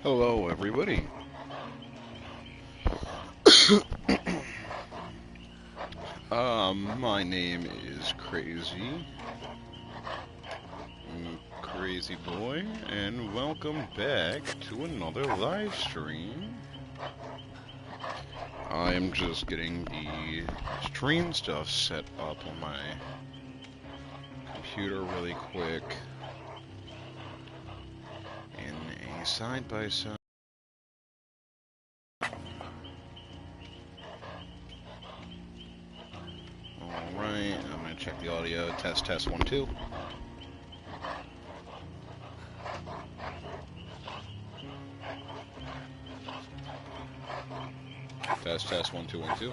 Hello, everybody. My name is Crazy Boy, and welcome back to another live stream. I am just getting the stream stuff set up on my computer really quick in a side-by-side. Alright, I'm going to check the audio. Test, test, 1, 2. Test, test, 1, 2, 1, 2.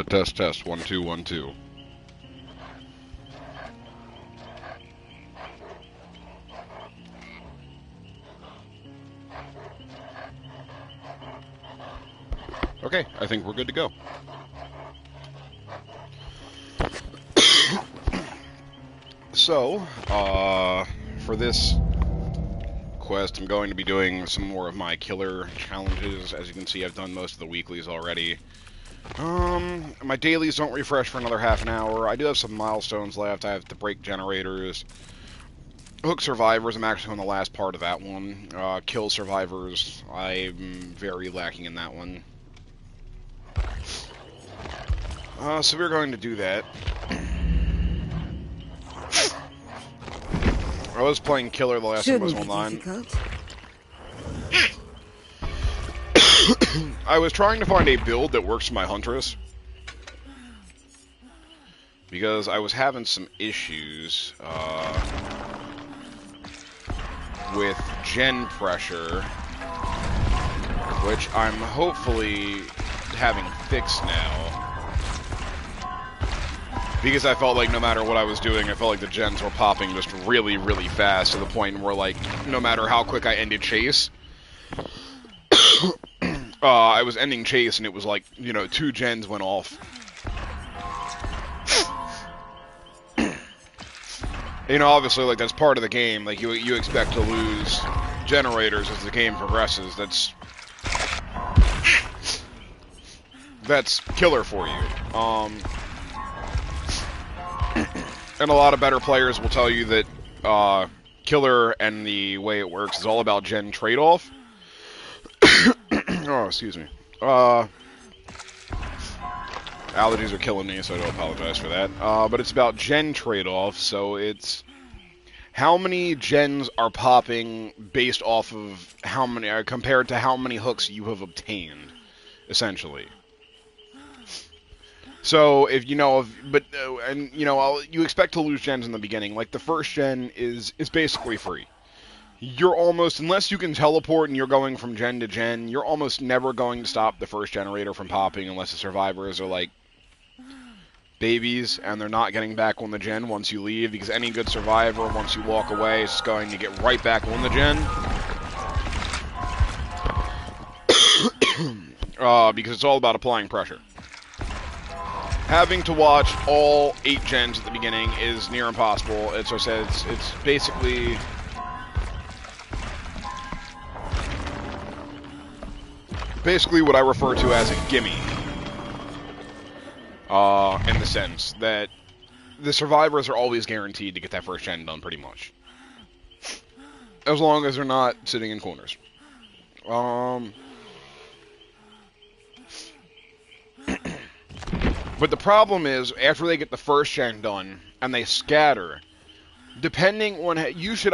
Test, test, 1, 2, 1, 2. Okay, I think we're good to go. So, for this quest, I'm going to be doing some more of my killer challenges. As you can see, I've done most of the weeklies already. My dailies don't refresh for another half an hour. I do have some milestones left. I have to break generators. Hook survivors, I'm actually on the last part of that one. Kill survivors, I'm very lacking in that one. So we're going to do that. I was playing Killer the last time I was online. I was trying to find a build that works for my Huntress, because I was having some issues with gen pressure, which I'm hopefully having fixed now. Because I felt like no matter what I was doing, I felt like the gens were popping just really, really fast, to the point where, like, no matter how quick I ended chase, I was ending chase and it was like, you know, 2 gens went off. You know, obviously, like, that's part of the game. Like, you expect to lose generators as the game progresses. That's killer for you. And a lot of better players will tell you that killer and the way it works is all about gen trade-off. Oh, excuse me. Allergies are killing me, so I do apologize for that. But it's about gen trade-off, so it's how many gens are popping based off of how many, compared to how many hooks you have obtained, essentially. So if you know, you expect to lose gens in the beginning. Like the first gen is basically free. You're almost, unless you can teleport and you're going from gen to gen, you're almost never going to stop the first generator from popping unless the survivors are like babies and they're not getting back on the gen once you leave, because any good survivor, once you walk away, is going to get right back on the gen. Because it's all about applying pressure. Having to watch all 8 gens at the beginning is near impossible. As I said, it's basically what I refer to as a gimme. In the sense that the survivors are always guaranteed to get that first gen done, pretty much. As long as they're not sitting in corners. But the problem is, after they get the first gen done, and they scatter, depending on, you should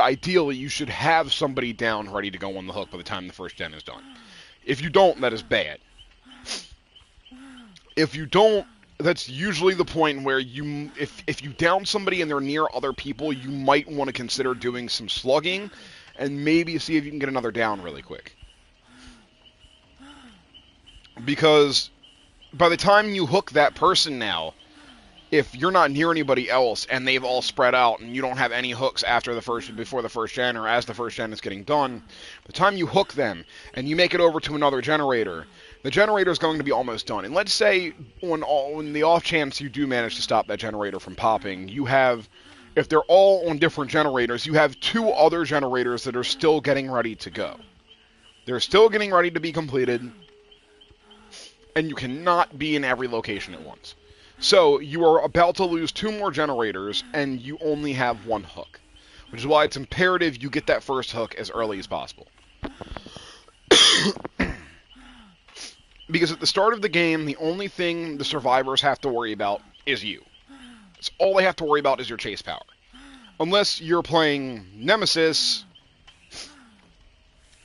have somebody down ready to go on the hook by the time the first gen is done. If you don't, that is bad. If you don't, that's usually the point where if you down somebody and they're near other people, you might want to consider doing some slugging, and maybe see if you can get another down really quick. Because by the time you hook that person now, if you're not near anybody else and they've all spread out and you don't have any hooks before the first gen or as the first gen is getting done, the time you hook them and you make it over to another generator, the generator is going to be almost done. And let's say on the off chance you do manage to stop that generator from popping, you have, if they're all on different generators, you have 2 other generators that are still getting ready to go. They're still getting ready to be completed, and you cannot be in every location at once. So you are about to lose 2 more generators, and you only have 1 hook, which is why it's imperative you get that first hook as early as possible. Because at the start of the game, the only thing the survivors have to worry about is you. So all they have to worry about is your chase power. Unless you're playing Nemesis,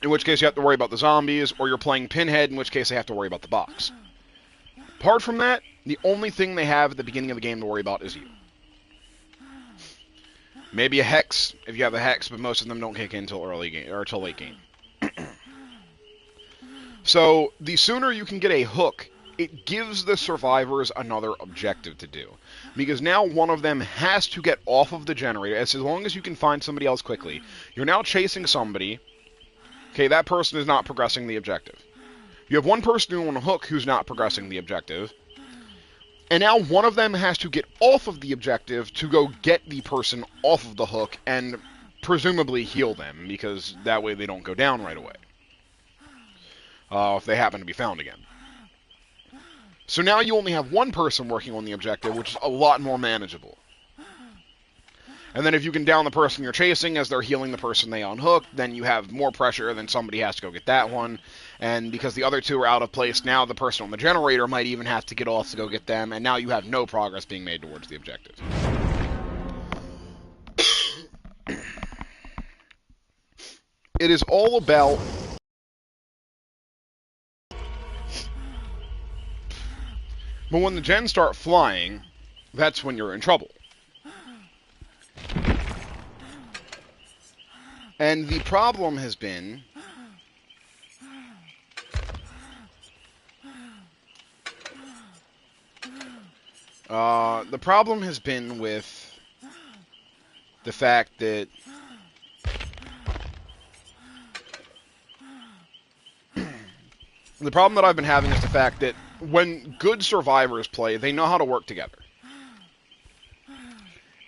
in which case you have to worry about the zombies, or you're playing Pinhead, in which case they have to worry about the box. Apart from that, the only thing they have at the beginning of the game to worry about is you. Maybe a Hex, if you have a Hex, but most of them don't kick in until early game, or until late game. So, the sooner you can get a hook, it gives the survivors another objective to do. Because now one of them has to get off of the generator, as long as you can find somebody else quickly. You're now chasing somebody. Okay, that person is not progressing the objective. You have one person on a hook who's not progressing the objective. And now one of them has to get off of the objective to go get the person off of the hook and presumably heal them, because that way they don't go down right away. If they happen to be found again. So now you only have one person working on the objective, which is a lot more manageable. And then if you can down the person you're chasing as they're healing the person they unhooked, then you have more pressure, then somebody has to go get that one. And because the other 2 are out of place, now the person on the generator might even have to get off to go get them, and now you have no progress being made towards the objective. It is all about... But when the gens start flying, that's when you're in trouble. And the problem has been... the problem has been with the fact that... The problem that I've been having is the fact that when good survivors play, they know how to work together.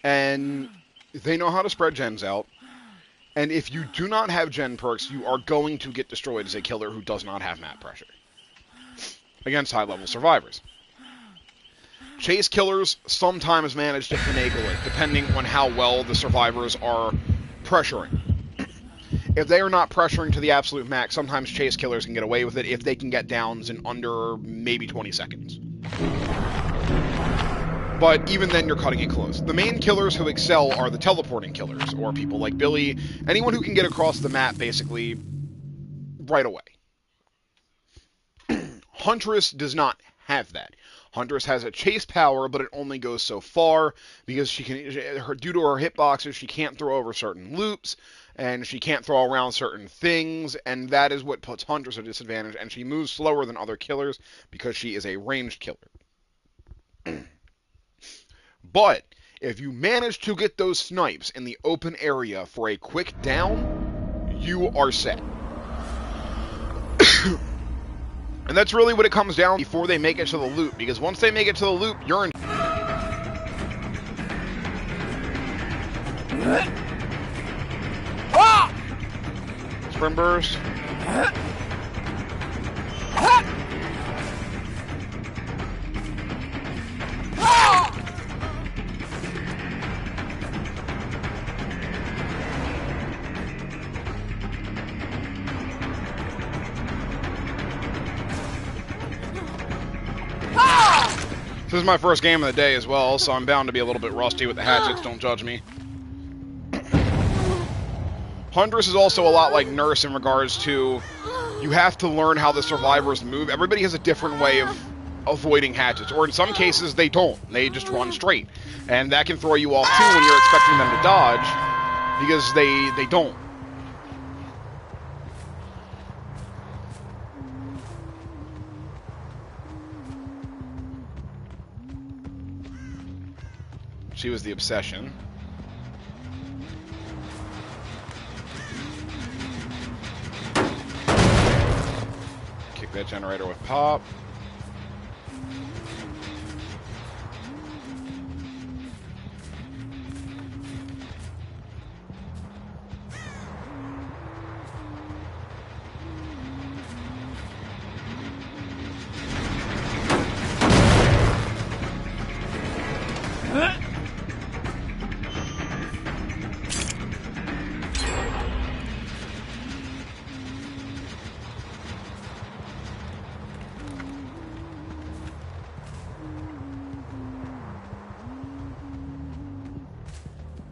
And they know how to spread gens out. And if you do not have gen perks, you are going to get destroyed as a killer who does not have map pressure against high-level survivors. Chase killers sometimes manage to finagle it, depending on how well the survivors are pressuring. If they are not pressuring to the absolute max, sometimes chase killers can get away with it if they can get downs in under maybe 20 seconds. But even then, you're cutting it close. The main killers who excel are the teleporting killers, or people like Billy, anyone who can get across the map, basically, right away. Huntress does not have that. Huntress has a chase power, but it only goes so far, because due to her hitboxes, she can't throw over certain loops, and she can't throw around certain things, and that is what puts Huntress at a disadvantage, and she moves slower than other killers, because she is a ranged killer. But if you manage to get those snipes in the open area for a quick down, you are set. And that's really what it comes down to before they make it to the loop, because once they make it to the loop, you're in... Sprint burst. This is my first game of the day as well, so I'm bound to be a little bit rusty with the hatchets, don't judge me. Huntress is also a lot like Nurse in regards to, you have to learn how the survivors move. Everybody has a different way of avoiding hatchets, or in some cases they don't. They just run straight. And that can throw you off too when you're expecting them to dodge, because they don't. She was the obsession. Kick that generator with pop.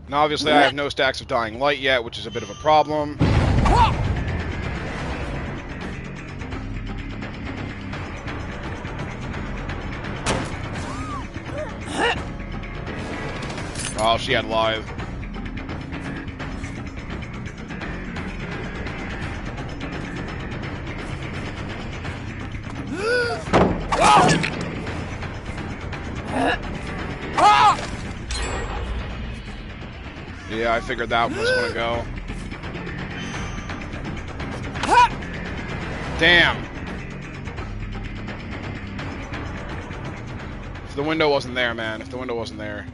Now, obviously, I have no stacks of Dying Light yet, which is a bit of a problem. Oh, she had live. Yeah, I figured that was gonna go. Damn. If the window wasn't there, man. If the window wasn't there.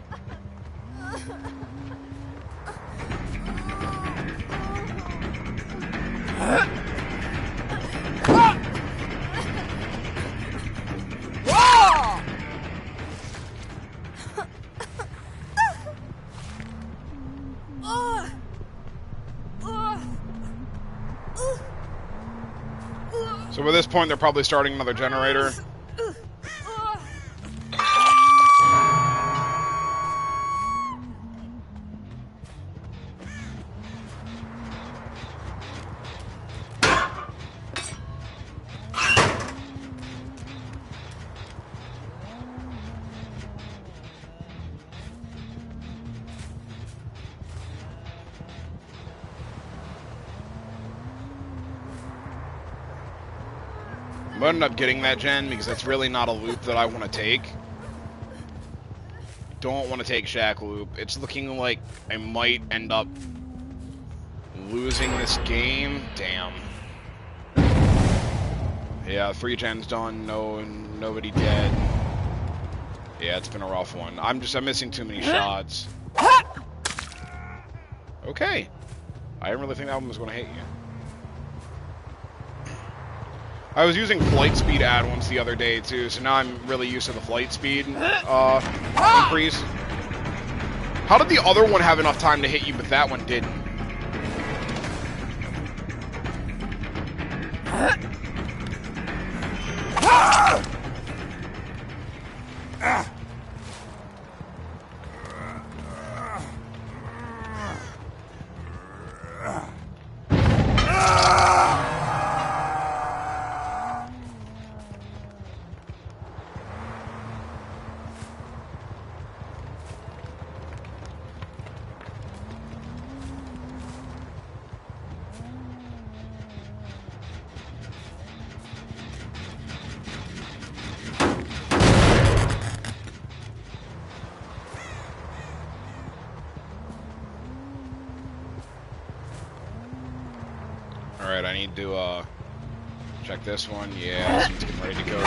So at this point, they're probably starting another generator. I'm gonna end up getting that gen because that's really not a loop that I want to take. Don't want to take Shack loop. It's looking like I might end up losing this game. Damn. Yeah, 3 gens done. Nobody dead. Yeah, it's been a rough one. I'm missing too many shots. Okay. I didn't really think that one was going to hit you. I was using flight speed add-ons the other day, too, so now I'm really used to the flight speed increase. How did the other one have enough time to hit you, but that one didn't? Alright, I need to, check this one. Yeah, this one's getting ready to go.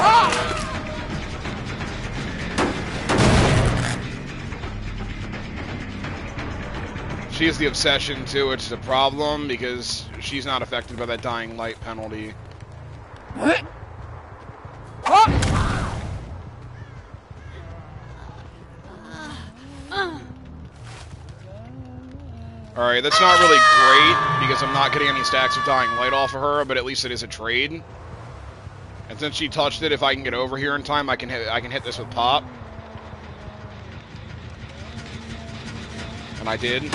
She's the obsession, too, which is a problem, because she's not affected by that dying light penalty. Alright, that's not really great, because I'm not getting any stacks of dying light off of her, but at least it is a trade. And since she touched it, if I can get over here in time, I can hit this with pop. And I did.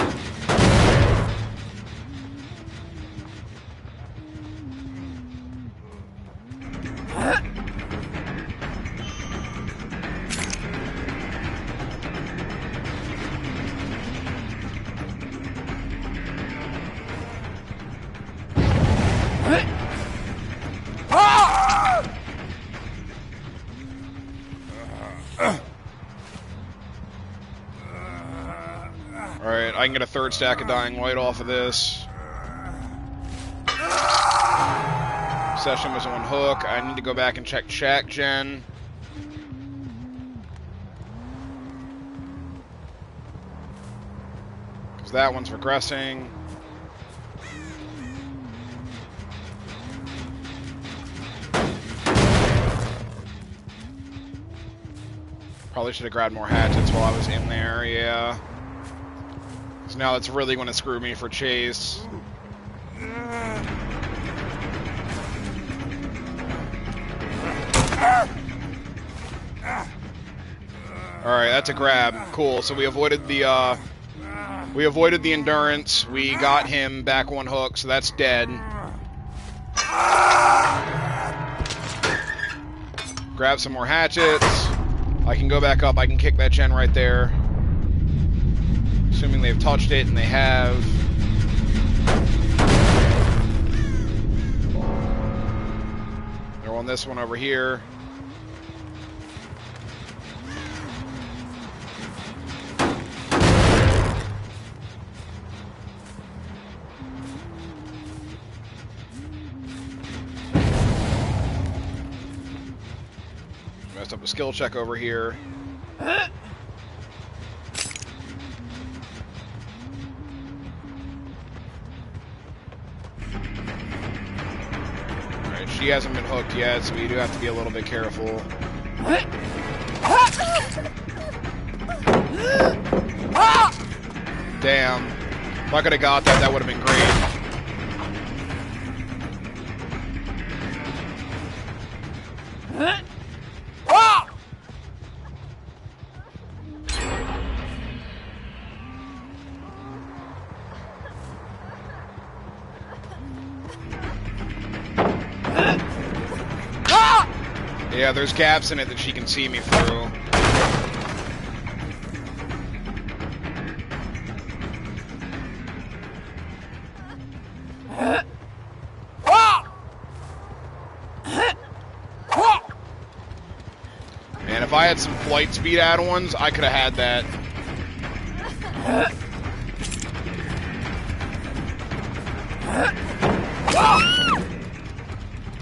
I can get a third stack of Dying Light off of this. Session was on hook. I need to go back and check Shack Gen. Because that one's regressing. Probably should have grabbed more hatchets while I was in there, yeah. So now it's really going to screw me for chase. Alright, that's a grab. Cool, so we avoided the endurance. We got him back on hook, so that's dead. Grab some more hatchets. I can go back up, I can kick that gen right there. Assuming they've touched it, and they have. They're on this one over here. Messed up a skill check over here. Alright, she hasn't been hooked yet, so we do have to be a little bit careful. Damn. If I could have got that, that would have been great. Yeah, there's gaps in it that she can see me through. Man, if I had some flight speed add-ons, I could have had that.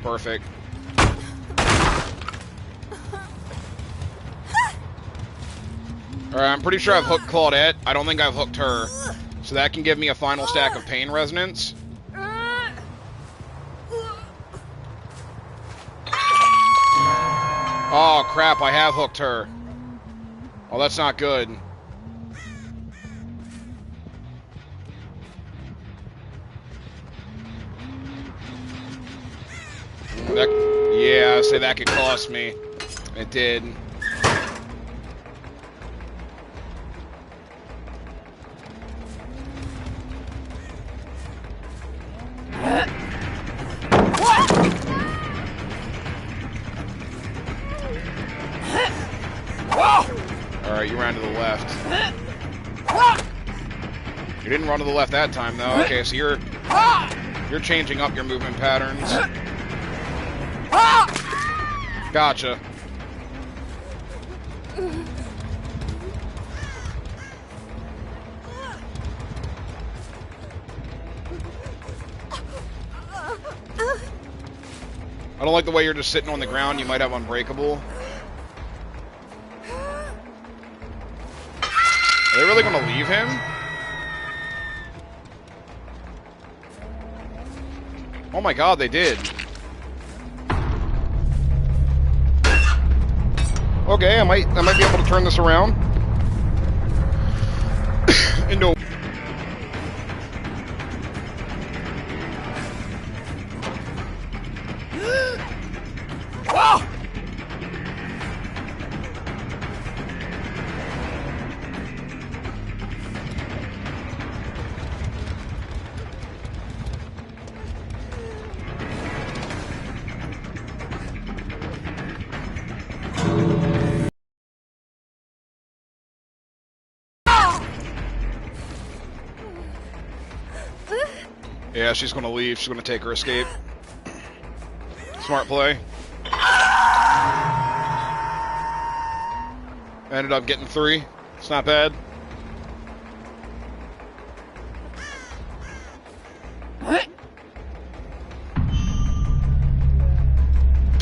Perfect. Alright, I'm pretty sure I've hooked Claudette. I don't think I've hooked her. So that can give me a final stack of pain resonance. Oh, crap, I have hooked her. Oh, that's not good. Yeah, say that could cost me. It did. Alright, you ran to the left. You didn't run to the left that time, though. Okay, so you're changing up your movement patterns. Gotcha. I don't like the way you're just sitting on the ground. You might have Unbreakable. Are they really going to leave him? Oh my god, they did. Okay, I might be able to turn this around. Into yeah, she's gonna leave. She's gonna take her escape. Smart play. Ended up getting 3. It's not bad.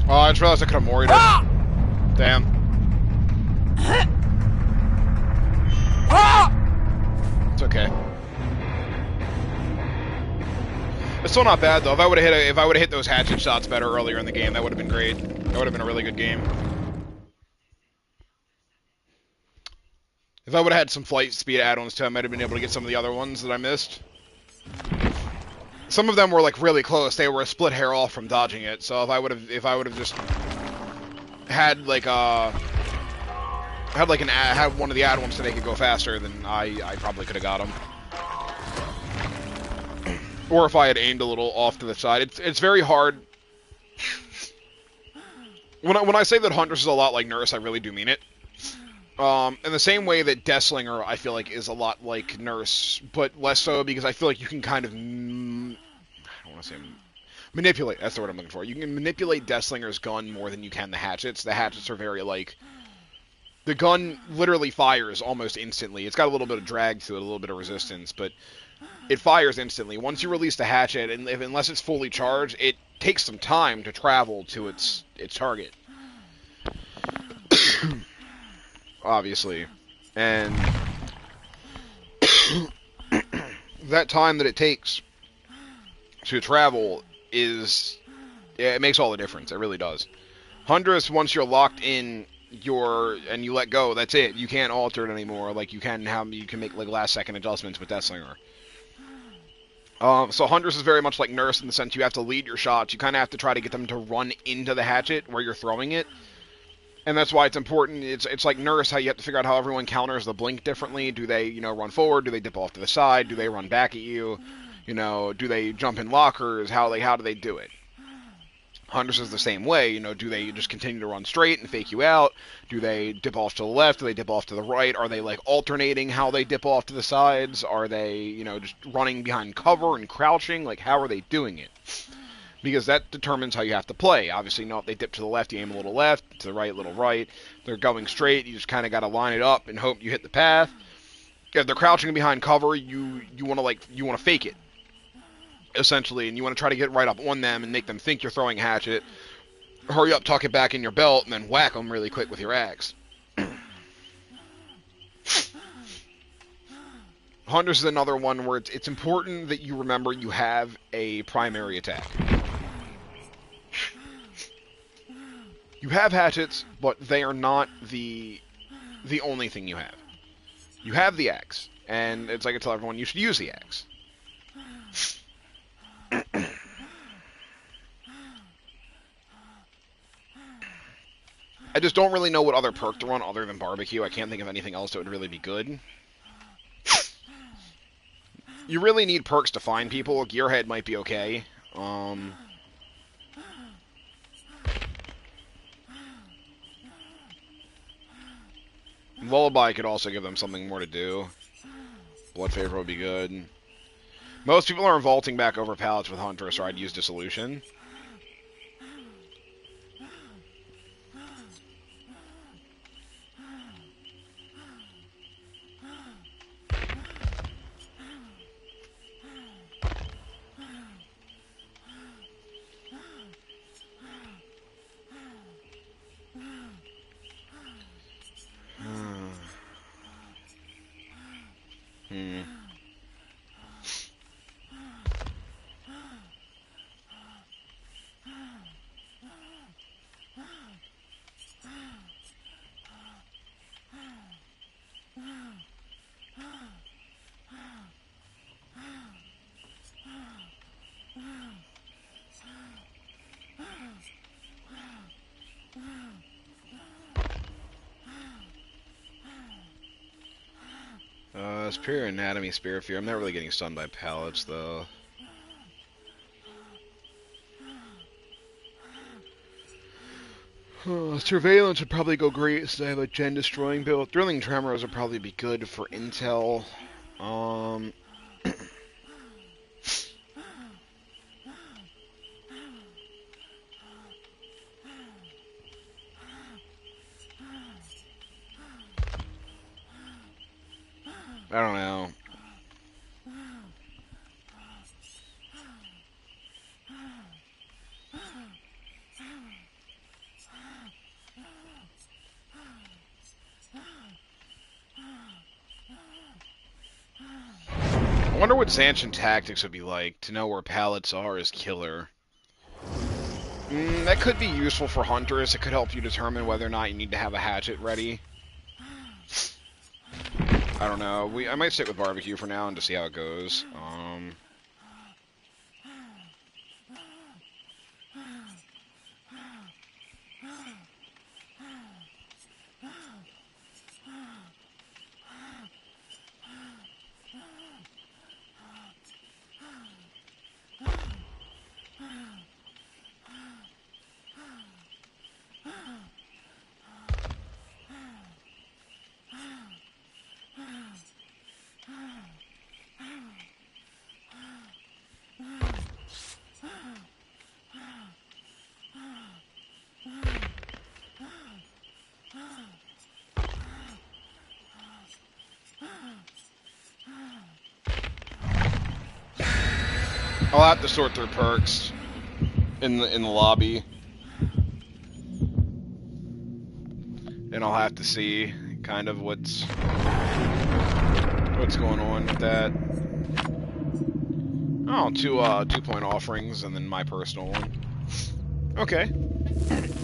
Oh, I just realized I could have moried her. Damn. It's okay. It's still not bad though. If I would have hit those hatchet shots better earlier in the game, that would have been great. That would have been a really good game. If I would have had some flight speed add-ons too, I might have been able to get some of the other ones that I missed. Some of them were like really close. They were a split hair off from dodging it. So if I would have just had like had one of the add-ons to make it go faster, then I probably could have got them. Or if I had aimed a little off to the side. It's very hard. When I say that Huntress is a lot like Nurse, I really do mean it. In the same way that Deathslinger, I feel like, is a lot like Nurse, but less so because I feel like you can kind of... I don't want to say... manipulate, that's the word I'm looking for. You can manipulate Deathslinger's gun more than you can the hatchets. The hatchets are very, like... The gun literally fires almost instantly. It's got a little bit of drag to it, a little bit of resistance, but it fires instantly. Once you release the hatchet, and unless it's fully charged, it takes some time to travel to its target. Obviously. And that time that it takes to travel it makes all the difference. It really does. Huntress, once you're locked in and you let go, that's it. You can't alter it anymore. Like you can make like last second adjustments with Deathslinger. So Huntress is very much like Nurse in the sense you have to lead your shots. You kind of have to try to get them to run into the hatchet where you're throwing it. And that's why it's important. It's like Nurse, how you have to figure out how everyone counters the blink differently. Do they, run forward? Do they dip off to the side? Do they run back at you? Do they jump in lockers? How do they do it? Huntress is the same way. Do they just continue to run straight and fake you out? Do they dip off to the left? Do they dip off to the right? Are they like alternating how they dip off to the sides? Are they, just running behind cover and crouching? Like how are they doing it? Because that determines how you have to play. Obviously, if they dip to the left, you aim a little left, to the right, a little right. They're going straight, you just kind of got to line it up and hope you hit the path. If they're crouching behind cover, you want to fake it, essentially, and you want to try to get right up on them and make them think you're throwing a hatchet. Hurry up, tuck it back in your belt, and then whack them really quick with your axe. Huntress is another one where it's important that you remember you have a primary attack. You have hatchets, but they are not the only thing you have. You have the axe, and it's like I tell everyone, you should use the axe. I just don't really know what other perk to run other than barbecue. I can't think of anything else that would really be good. You really need perks to find people. Gearhead might be okay. Lullaby could also give them something more to do. Blood Favor would be good. Most people are vaulting back over pallets with Huntress, or I'd use Dissolution. Superior Anatomy, Spirit Fear. I'm not really getting stunned by pallets, though. Surveillance would probably go great since I have a gen destroying build. Drilling Tremors would probably be good for intel. I don't know. I wonder what Zancian tactics would be like to know where pallets are as killer. That could be useful for hunters. It could help you determine whether or not you need to have a hatchet ready. I don't know. I might stick with barbecue for now and just see how it goes. I'll have to sort through perks in the lobby, and I'll have to see kind of what's going on with that. Oh, 2-point offerings, and then my personal one. Okay.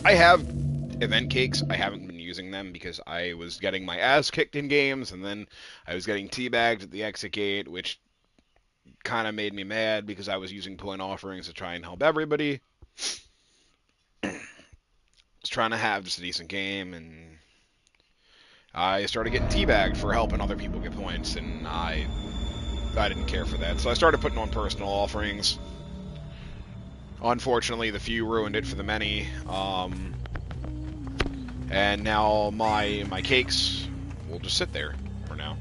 I have event cakes. I haven't been using them because I was getting my ass kicked in games, and then I was getting teabagged at the exit gate, which kind of made me mad because I was using point offerings to try and help everybody. I was trying to have just a decent game, and I started getting teabagged for helping other people get points, and I didn't care for that. So I started putting on personal offerings. Unfortunately, the few ruined it for the many. And now my cakes will just sit there for now.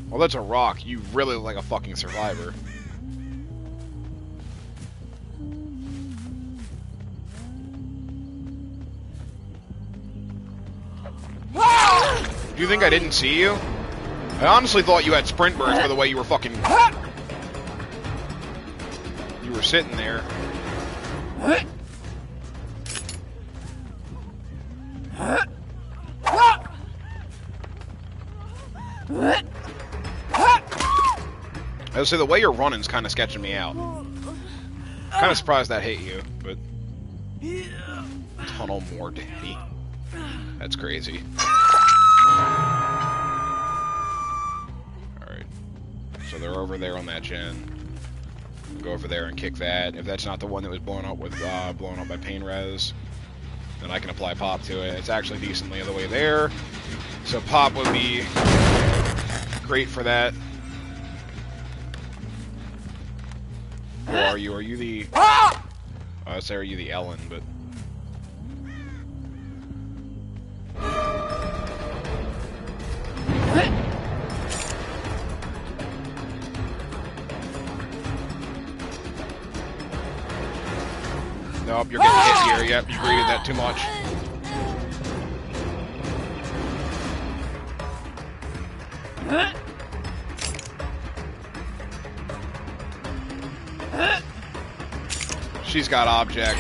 Well, that's a rock. You really look like a fucking survivor. Do you think I didn't see you? I honestly thought you had sprint burst by the way you were fucking... You were sitting there. I would say the way you're running's kind of sketching me out. Kind of surprised that hit you, but... Tunnel more daddy. That's crazy. Alright. So they're over there on that gen. Go over there and kick that. If that's not the one that was blown up by pain res, then I can apply pop to it. It's actually decently the way there. So pop would be great for that. Or are you? Are you the... I would say are you the Ellen, but... Nope, you're getting hit here. Yep, you greeted that too much. She's got object.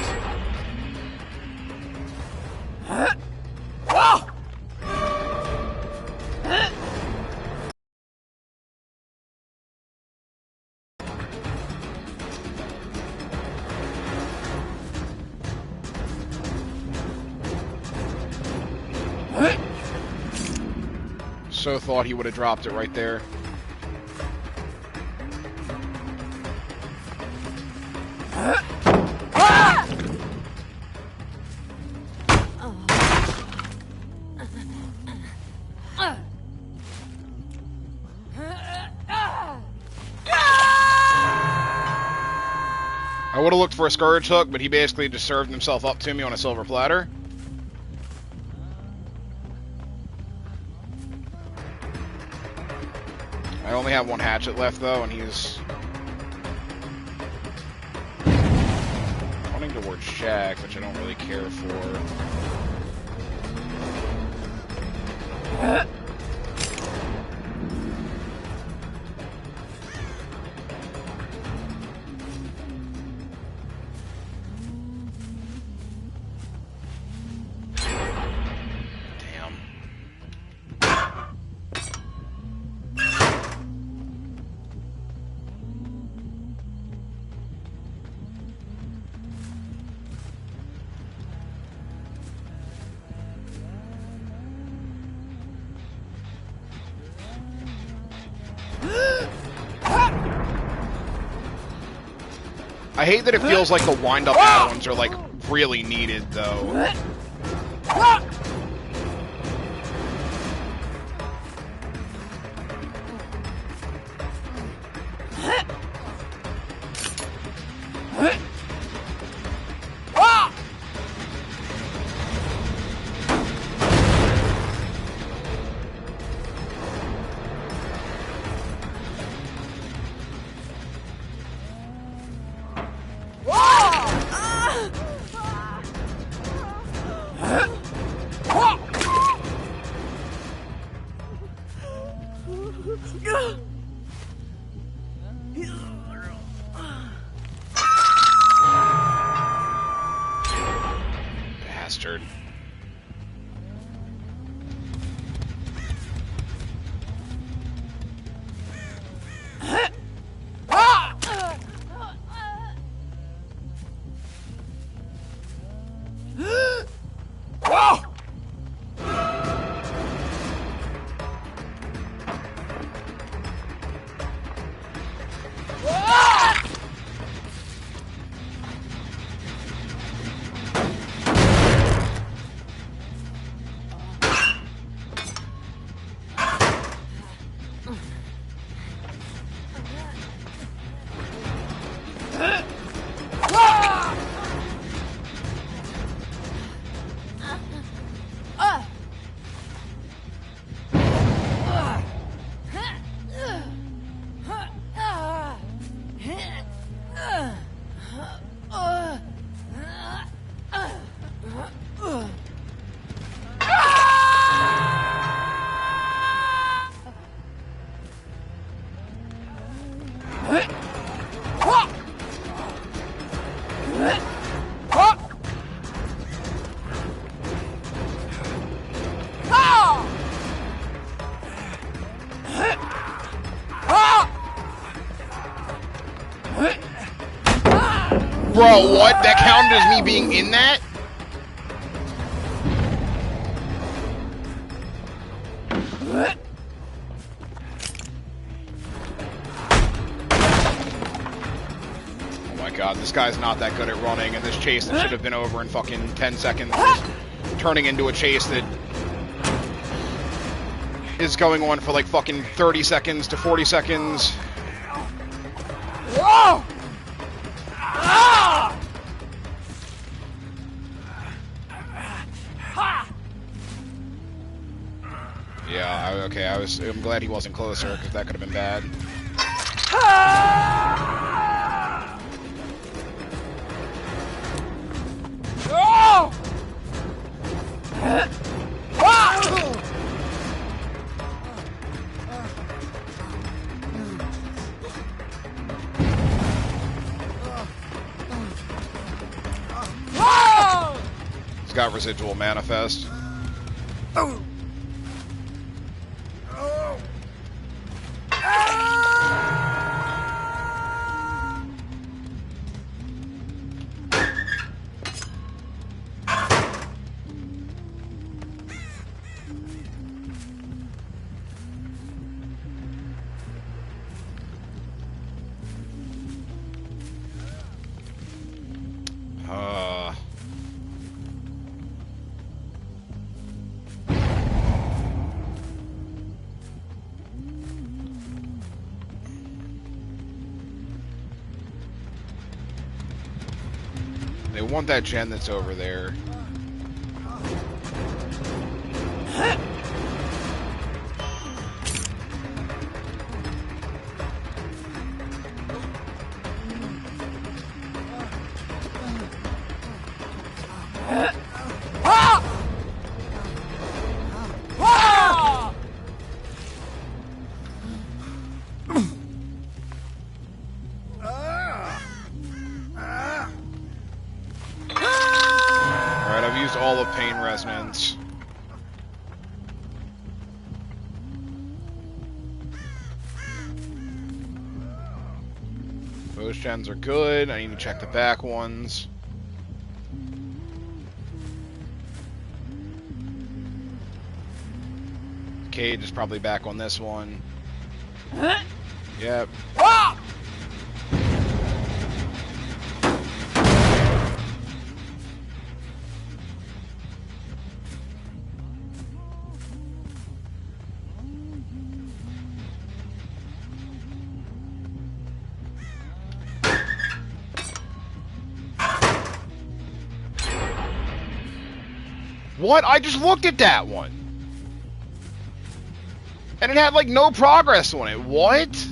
So thought he would have dropped it right there. I would have looked for a Scourge Hook, but he basically just served himself up to me on a silver platter. I only have one hatchet left, though, and he's running towards Shack, which I don't really care for. I hate that it feels like the wind-up add-ons are, like, really needed, though. Bastard. Bro, what? That counted as me being in that? Oh my god, this guy's not that good at running, and this chase that should have been over in fucking 10 seconds is turning into a chase that is going on for like fucking 30 seconds to 40 seconds. Whoa! Yeah, okay, I'm glad he wasn't closer, because that could have been bad. He's got residual manifest. They want that gen that's over there. All of pain resonance. Those gens are good. I need to check the back ones. Cage is probably back on this one. Yep. What? I just looked at that one. And it had, like, no progress on it. What?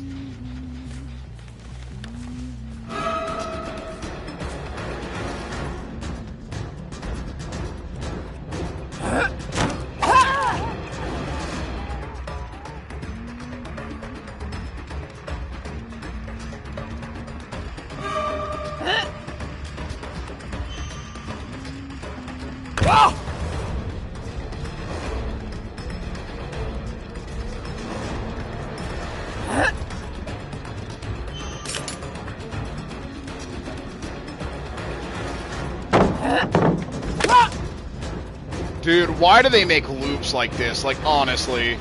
Dude, why do they make loops like this? Like, honestly.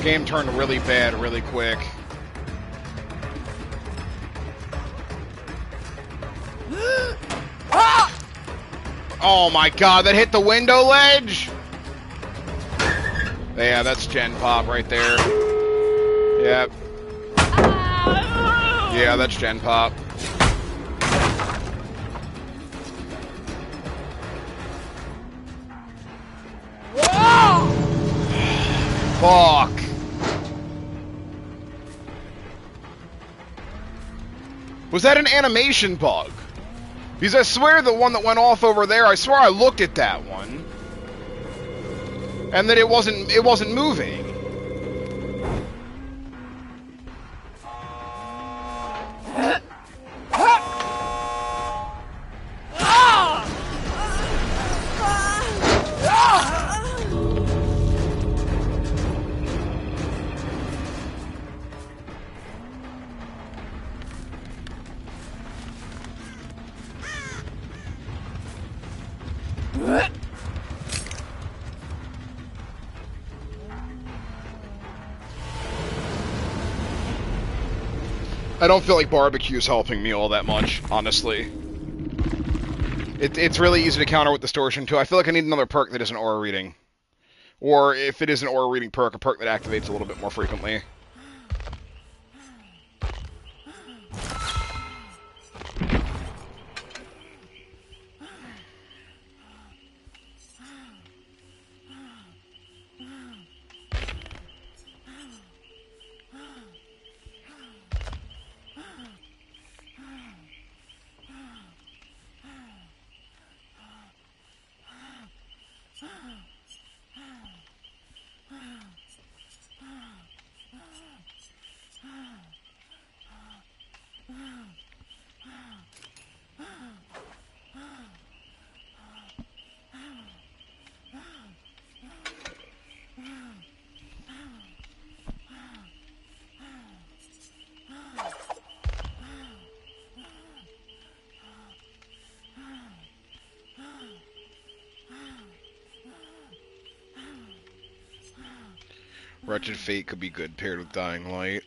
Game turned really bad really quick. Oh my god, that hit the window ledge? Yeah, that's Gen Pop right there. Yep. Yeah, that's Gen Pop. Fuck. Was that an animation bug? Because I swear the one that went off over there, I swear I looked at that one. And that it wasn't moving. I don't feel like barbecue's helping me all that much, honestly. It's really easy to counter with distortion, too. I feel like I need another perk that isn't aura reading. Or, if it is an aura reading perk, a perk that activates a little bit more frequently. Wretched Fate could be good paired with Dying Light.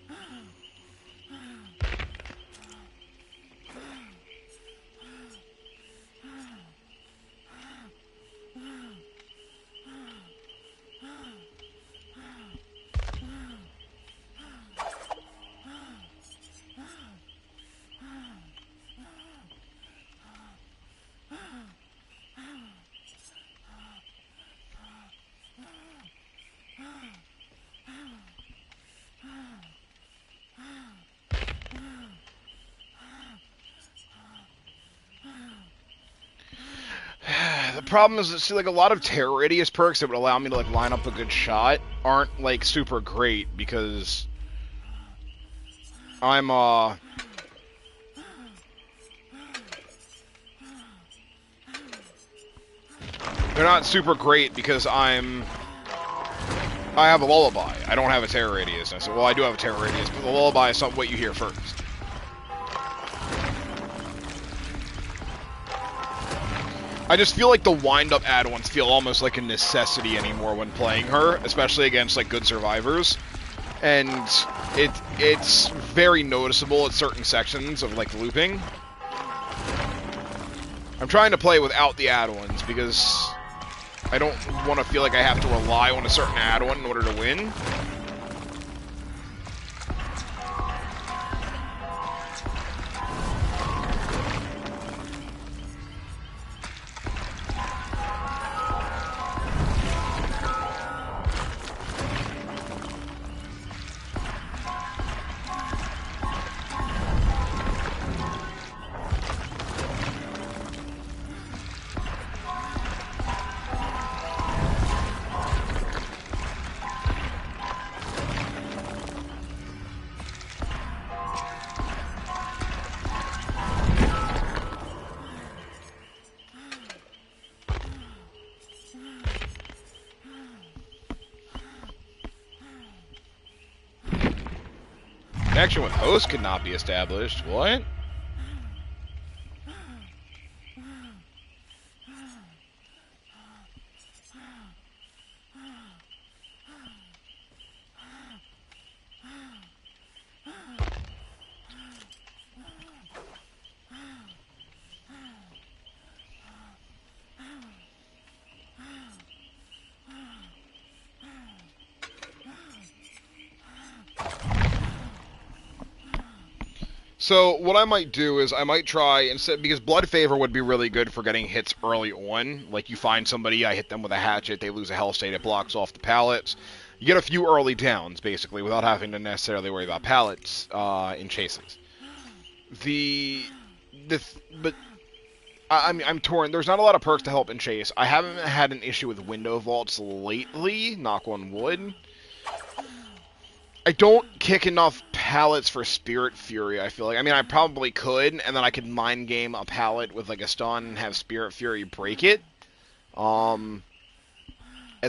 Problem is that, see, like, a lot of terror radius perks that would allow me to, like, line up a good shot aren't, like, super great because I'm, they're not super great because I have a lullaby. I don't have a terror radius. And I said, well, I do have a terror radius, but the lullaby is what you hear first. I just feel like the wind-up add-ons feel almost like a necessity anymore when playing her, especially against like good survivors. And it's very noticeable at certain sections of like looping. I'm trying to play without the add-ons because I don't want to feel like I have to rely on a certain add-on in order to win. Connection with host could not be established. What? So what I might do is I might try instead, because Blood Favor would be really good for getting hits early on. Like you find somebody, I hit them with a hatchet, they lose a health state, it blocks off the pallets. You get a few early downs basically without having to necessarily worry about pallets in chases. But I'm torn. There's not a lot of perks to help in chase. I haven't had an issue with window vaults lately. Knock on wood. I don't kick enough pallets for Spirit Fury, I feel like. I mean, I probably could, and then I could mind game a pallet with, like, a stun and have Spirit Fury break it. At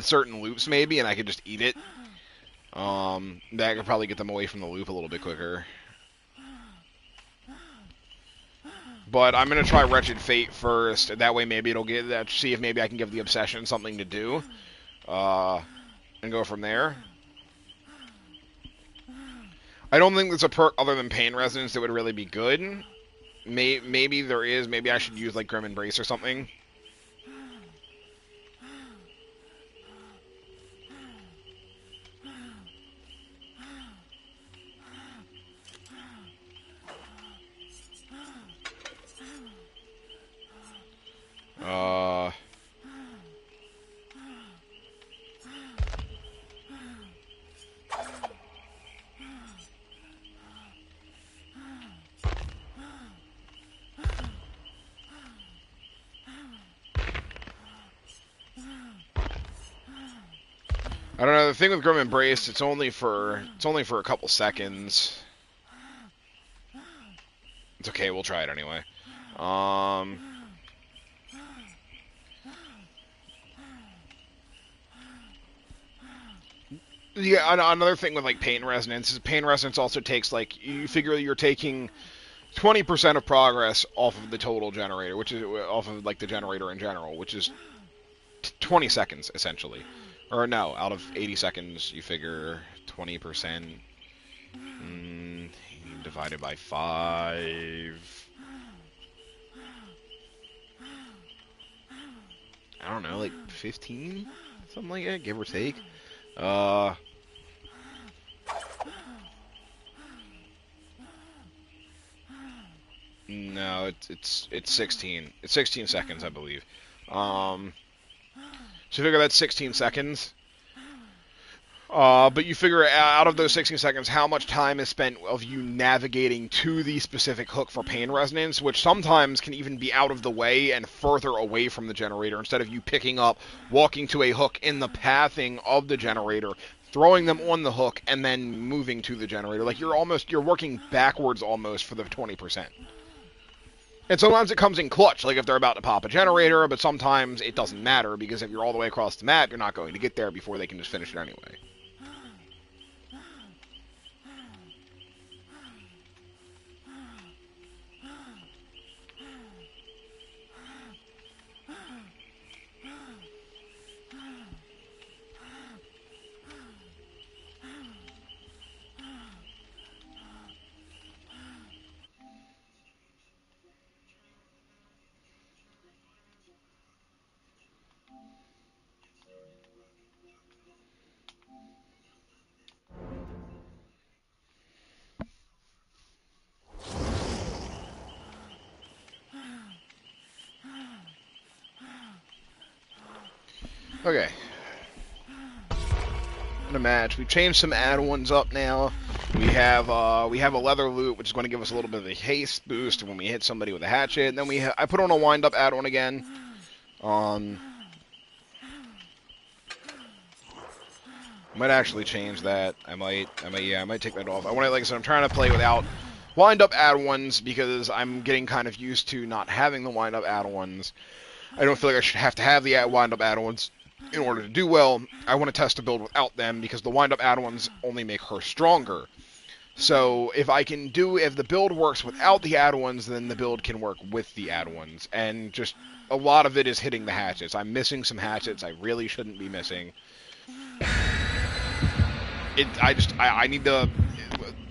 certain loops, maybe, and I could just eat it. That could probably get them away from the loop a little bit quicker. But I'm going to try Wretched Fate first. That way maybe it'll get that. See if maybe I can give the Obsession something to do. And go from there. I don't think there's a perk other than Pain Resonance that would really be good. Maybe there is. Maybe I should use like Grim Embrace or something. I don't know. The thing with Grim Embrace, it's only for a couple seconds. It's okay. We'll try it anyway. Yeah, another thing with like Pain Resonance is Pain Resonance also takes like you figure you're taking 20% of progress off of the total generator, which is off of like the generator in general, which is 20 seconds essentially. Or no, out of 80 seconds, you figure 20% divided by 5. I don't know, like 15? Something like that, give or take. No, it's 16. It's 16 seconds, I believe. So you figure that's 16 seconds. But you figure out of those 16 seconds, how much time is spent of you navigating to the specific hook for Pain Resonance, which sometimes can even be out of the way and further away from the generator, instead of you picking up, walking to a hook in the pathing of the generator, throwing them on the hook, and then moving to the generator. Like, you're working backwards almost for the 20%. And sometimes it comes in clutch, like if they're about to pop a generator, but sometimes it doesn't matter, because if you're all the way across the map, you're not going to get there before they can just finish it anyway. Okay. In a match, we've changed some add-ons up now. We have a leather loot, which is going to give us a little bit of a haste boost when we hit somebody with a hatchet. And then I put on a wind-up add-on again. I might actually change that. I might take that off. Like I said, I'm trying to play without wind-up add-ons because I'm getting kind of used to not having the wind-up add-ons. I don't feel like I should have to have the wind-up add-ons in order to do well. I want to test a build without them because the wind-up add-ons only make her stronger. So if the build works without the add-ons, then the build can work with the add-ons. And just a lot of it is hitting the hatchets. I'm missing some hatchets I really shouldn't be missing. I need to,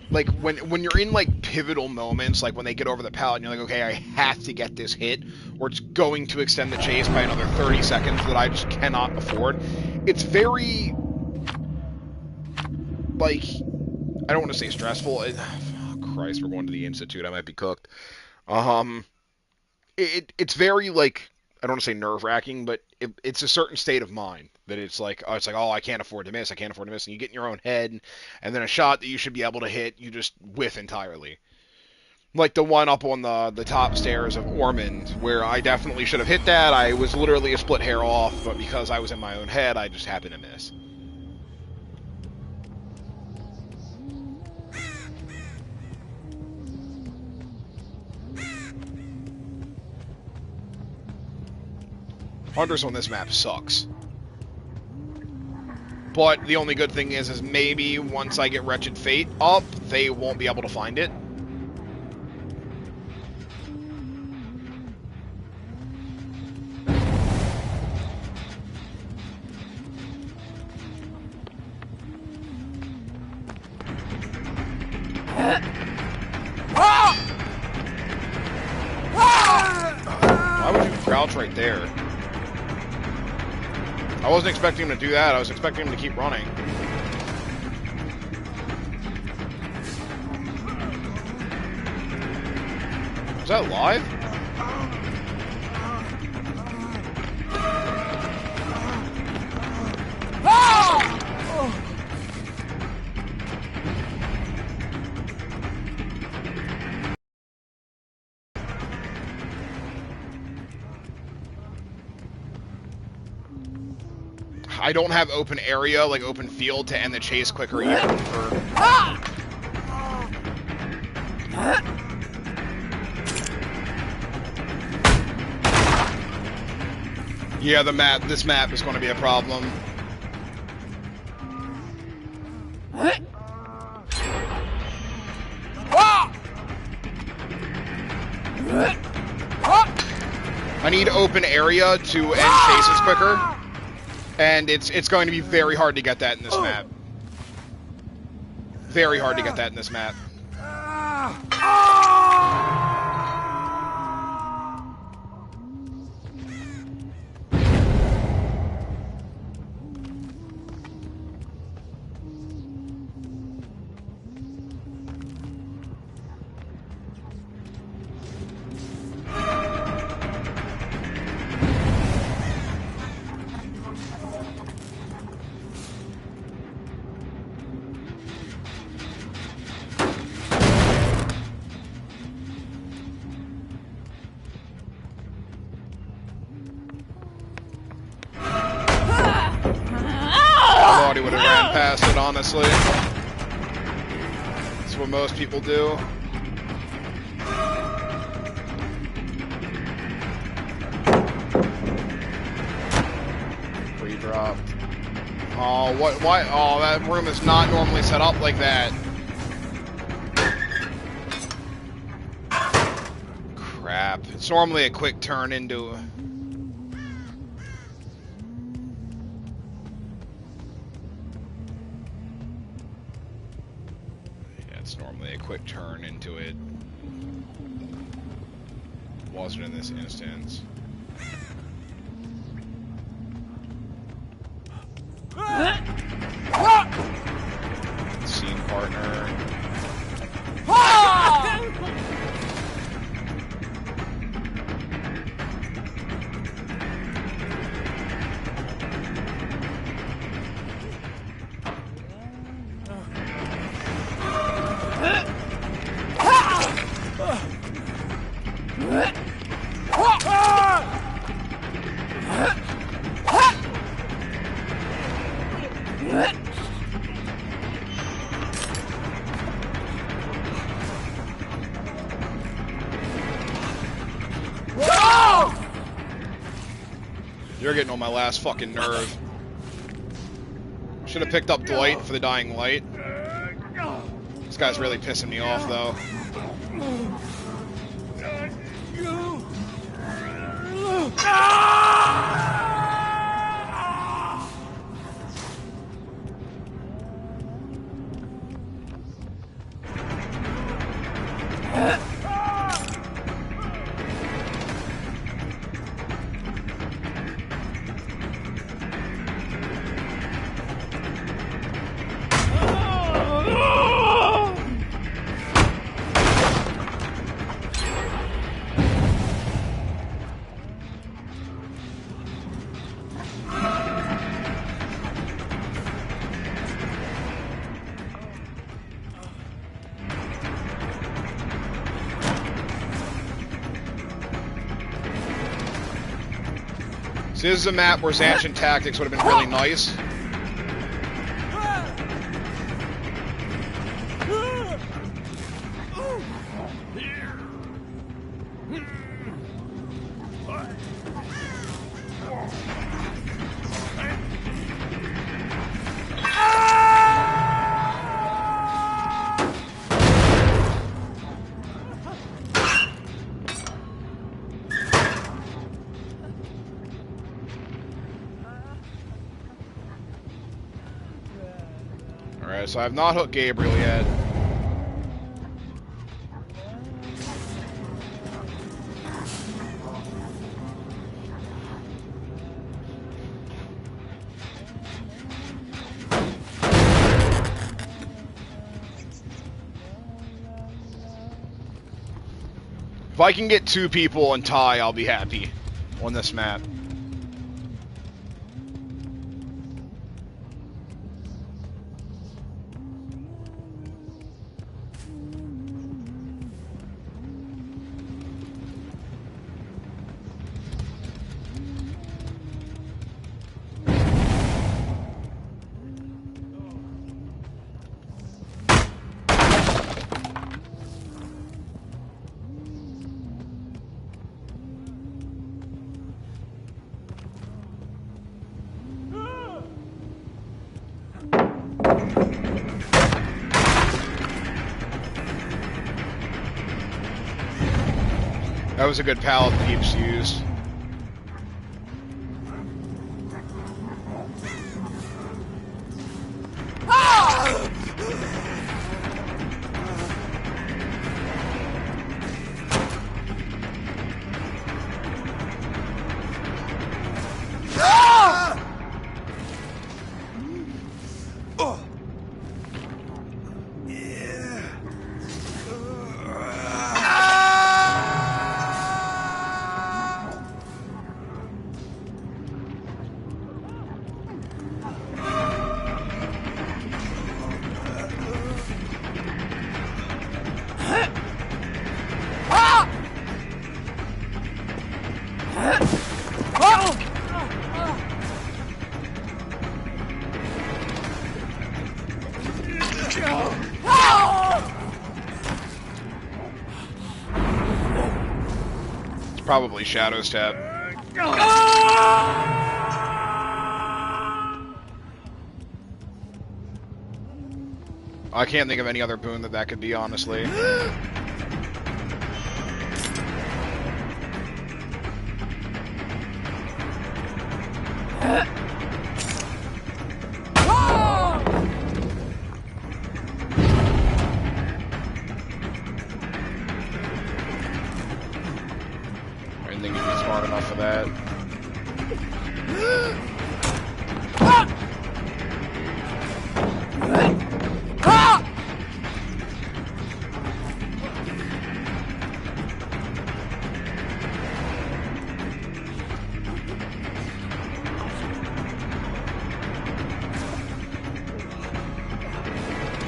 like, when you're in, like, pivotal moments, like when they get over the pallet and you're like, okay, I have to get this hit, or it's going to extend the chase by another 30 seconds that I just cannot afford. It's very, like, I don't want to say stressful. Christ, we're going to the Institute. I might be cooked. It's very, like, I don't want to say nerve-wracking, but it's a certain state of mind that it's like, oh, I can't afford to miss, I can't afford to miss, and you get in your own head, and then a shot that you should be able to hit, you just whiff entirely. Like the one up on the top stairs of Ormond, where I definitely should have hit that. I was literally a split hair off, but because I was in my own head, I just happened to miss. Hunters on this map sucks. But the only good thing is maybe once I get Wretched Fate up, they won't be able to find it. Why would you crouch right there? I wasn't expecting him to do that. I was expecting him to keep running. Is that live? I don't have open area, like open field, to end the chase quicker even for... Yeah, this map is going to be a problem. I need open area to end chases quicker. And it's going to be very hard to get that in this map. Very hard to get that in this map. Honestly, that's what most people do. Pre-dropped. Oh, what? Why? Oh, that room is not normally set up like that. Crap! It's normally a quick turn into. Quick turn into it. Wasn't in this instance. Scene partner. You're getting on my last fucking nerve. Should have picked up Dwight for the dying light. This guy's really pissing me off, though. See, this is a map where Zancian Tactics would have been really nice. Alright, so I have not hooked Gabriel yet. If I can get 2 people and tie, I'll be happy on this map. That was a good pallet that Peeps used. Probably Shadow's Tap. I can't think of any other boon that could be, honestly.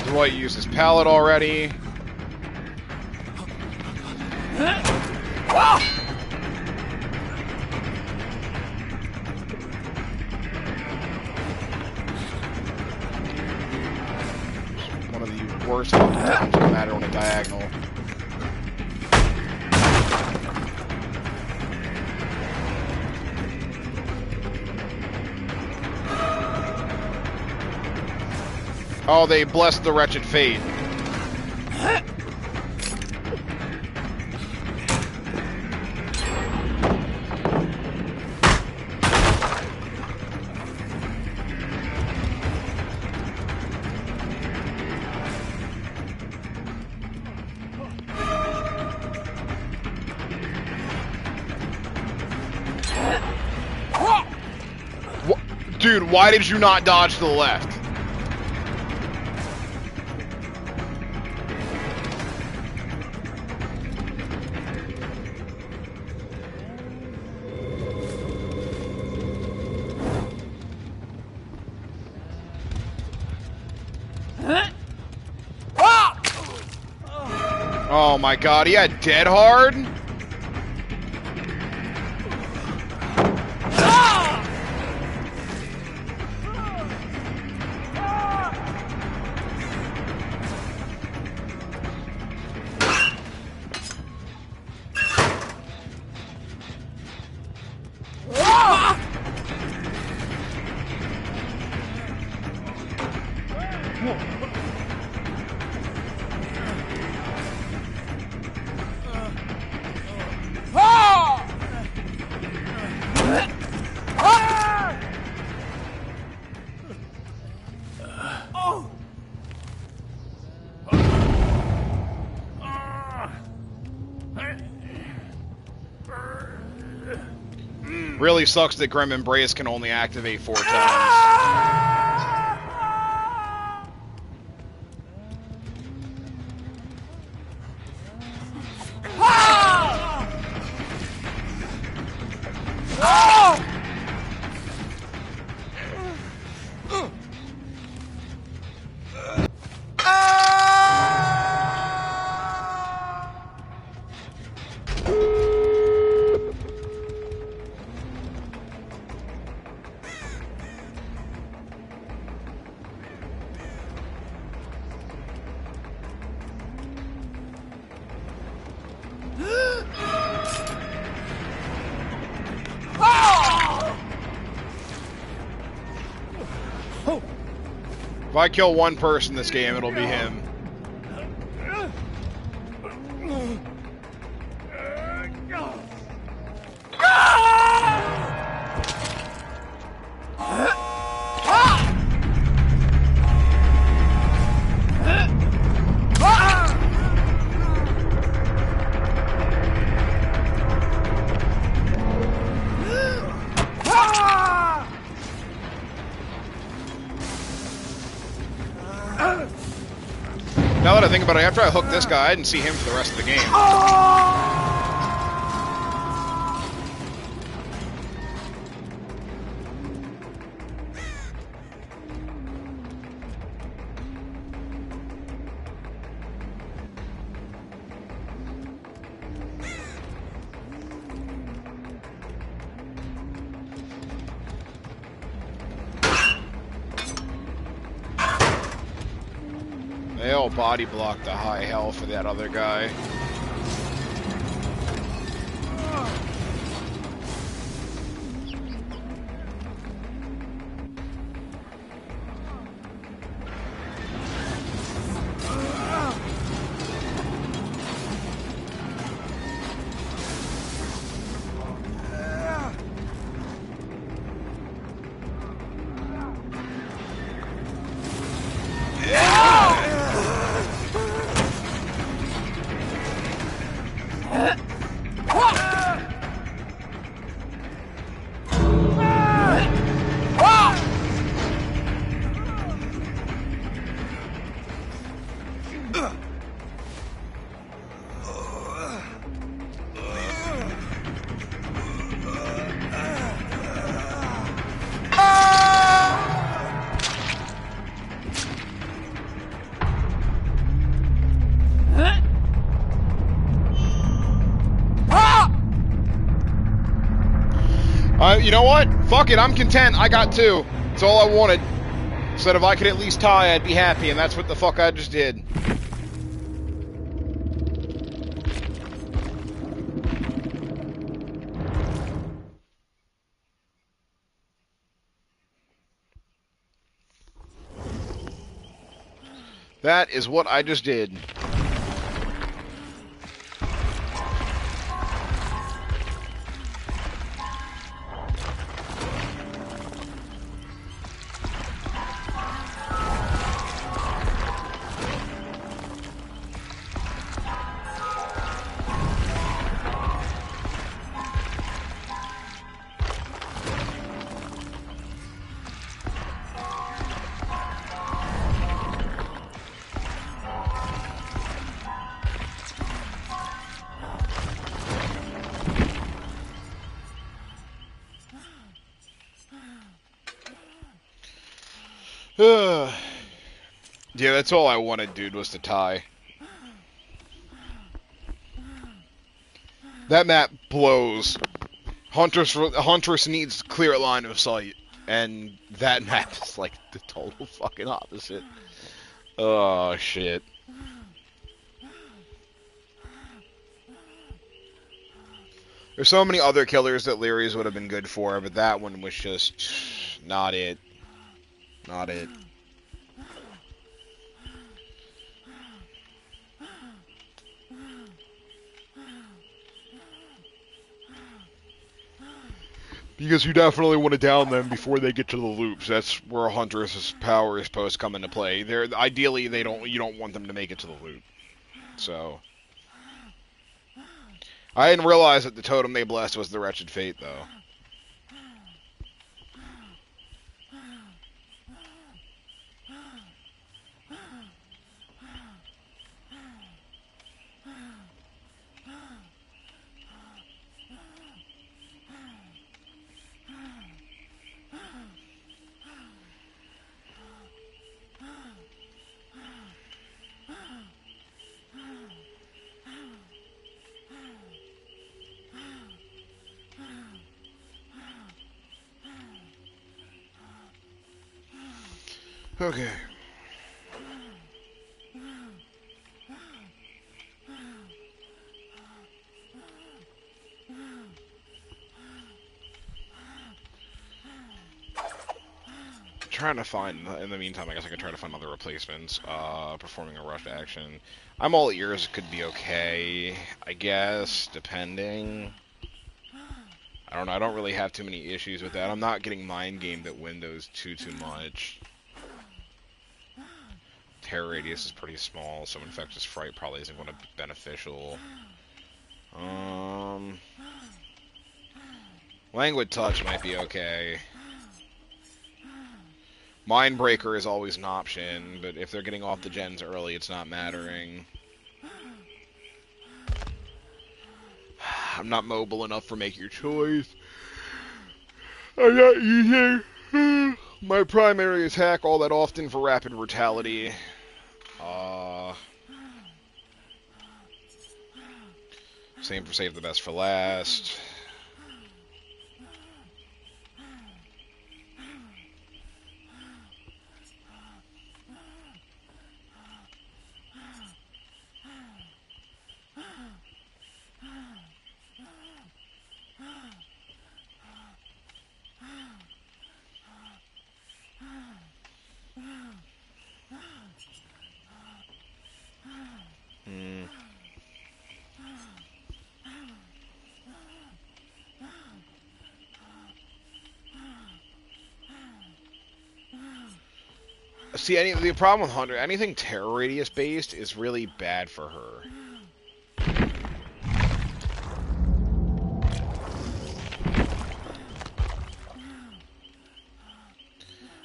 Dwight used his pallet already. One of the worst times no matter on a diagonal. Oh, they blessed the wretched fate. Dude, why did you not dodge to the left? Oh my god, he had dead hard? Really sucks that Grim Embrace can only activate 4 times. If I kill one person this game, it'll be him. Now that I think about it, after I hooked this guy, I didn't see him for the rest of the game. They'll body block the high hell for that other guy. You know what? Fuck it, I'm content. I got 2. That's all I wanted. Said if I could at least tie, I'd be happy, and that's what the fuck I just did. That is what I just did. Yeah, that's all I wanted, dude, was to tie. That map blows. Huntress needs clear line of sight, and that map is like the total fucking opposite. Oh, shit. There's so many other killers that Leary's would have been good for, but that one was just not it. Not it. Because you definitely want to down them before they get to the loops. That's where Huntress's power is supposed to come into play. Ideally, you don't want them to make it to the loop. So I didn't realize that the totem they blessed was the Wretched Fate, though. Okay. Trying to find, in the meantime, I guess I could try to find other replacements. Performing a rush action. I'm all ears, could be okay, I guess, depending. I don't know, I don't really have too many issues with that. I'm not getting mind gamed at windows too much. Terror radius is pretty small, so infectious fright probably isn't going to be beneficial. Languid touch might be okay. Mindbreaker is always an option, but if they're getting off the gens early, it's not mattering. I'm not mobile enough for make your choice. I'm not using my primary attack all that often for rapid brutality. Same for save the best for last. See, the problem with Hunter, anything terror radius based is really bad for her.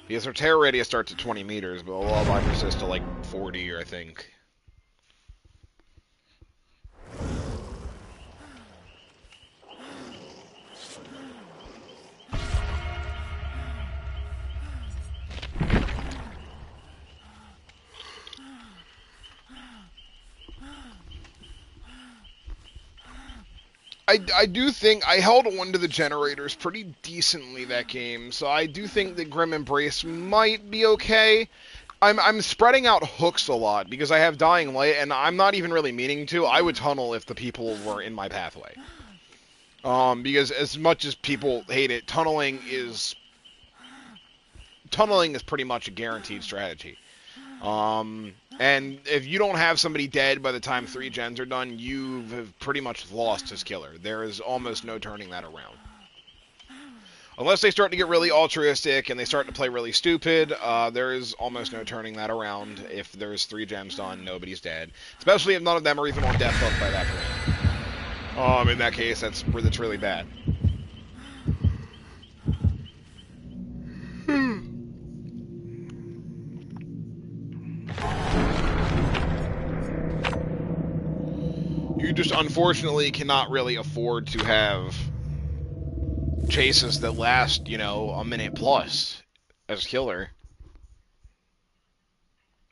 Because her terror radius starts at 20 meters, but a lot of mine persist to like 40, I think. I do think I held on to the generators pretty decently that game, so I do think that Grim Embrace might be okay. I'm spreading out hooks a lot because I have Dying Light, and I'm not even really meaning to. I would tunnel if the people were in my pathway. Because as much as people hate it, tunneling is pretty much a guaranteed strategy. And if you don't have somebody dead by the time 3 gens are done, you've pretty much lost as killer. There is almost no turning that around. Unless they start to get really altruistic and they start to play really stupid, there is almost no turning that around. If there's 3 gems done, nobody's dead. Especially if none of them are even on death hook by that point. In that case, that's really bad. You just unfortunately cannot really afford to have chases that last, a minute plus as killer.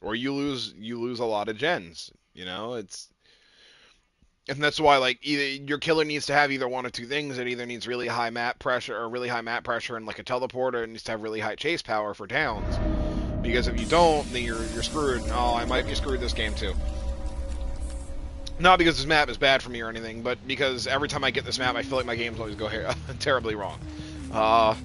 Or you lose a lot of gens, and that's why, like, either your killer needs to have either one of two things. It either needs really high map pressure and like a teleporter, and needs to have really high chase power for downs. Because if you don't, then you're screwed. Oh, I might be screwed this game too. Not because this map is bad for me or anything, but because every time I get this map, I feel like my games always go terribly wrong. Alright.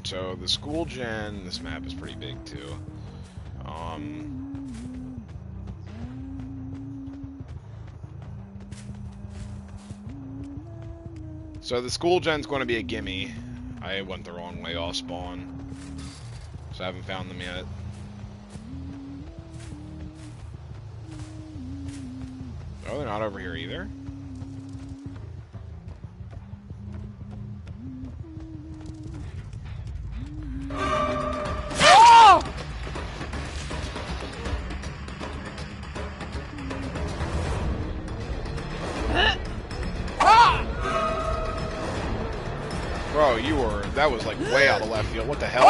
So, the school gen, this map is pretty big too. So the school gen's going to be a gimme. I went the wrong way off spawn, so I haven't found them yet. Oh, they're not over here either? Bro, that was like way out of left field. What the hell?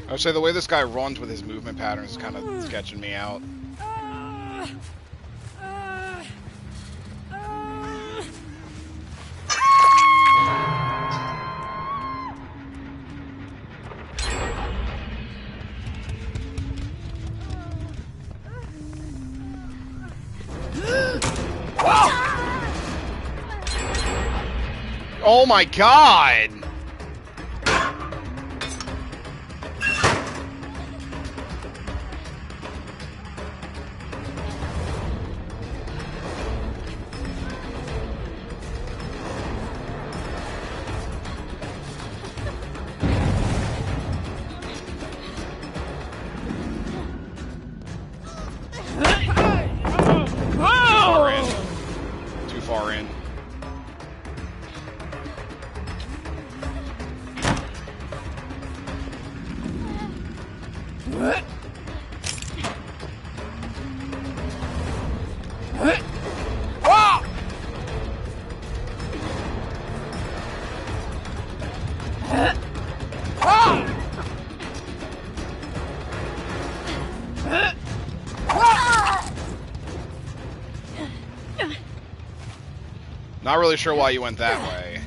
I would say the way this guy runs with his movement patterns is kind of sketching me out. Oh my god! Too far in. Not really sure why you went that way.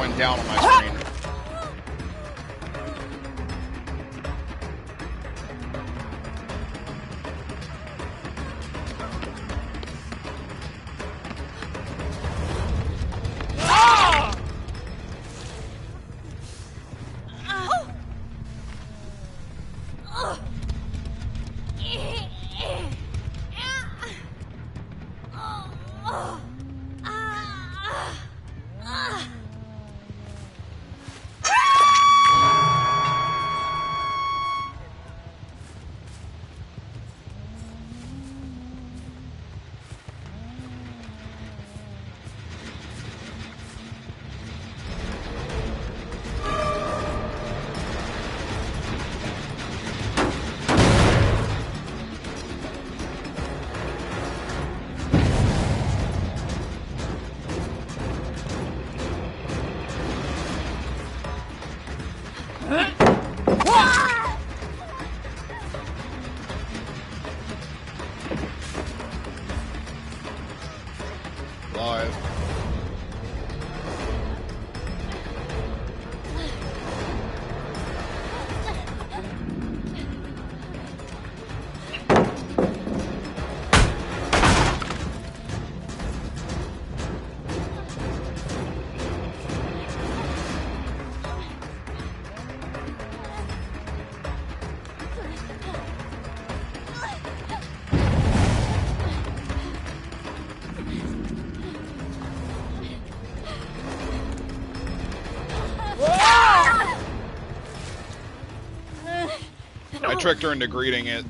went down on my screen. Live. I tricked her into greeting it.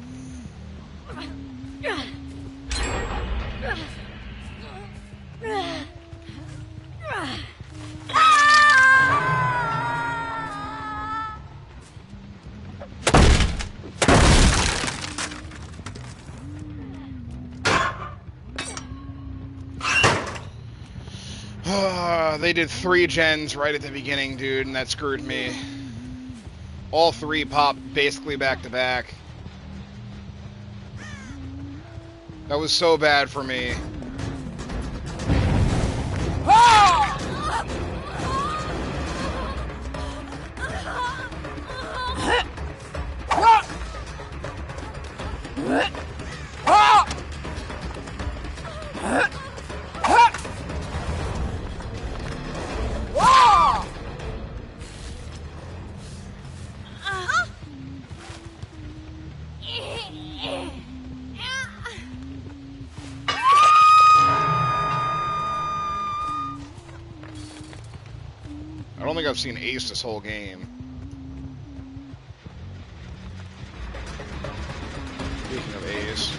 They did 3 gens right at the beginning, dude, and that screwed me. All 3 popped basically back to back. That was so bad for me. I don't think I've seen Ace this whole game. Speaking of Ace.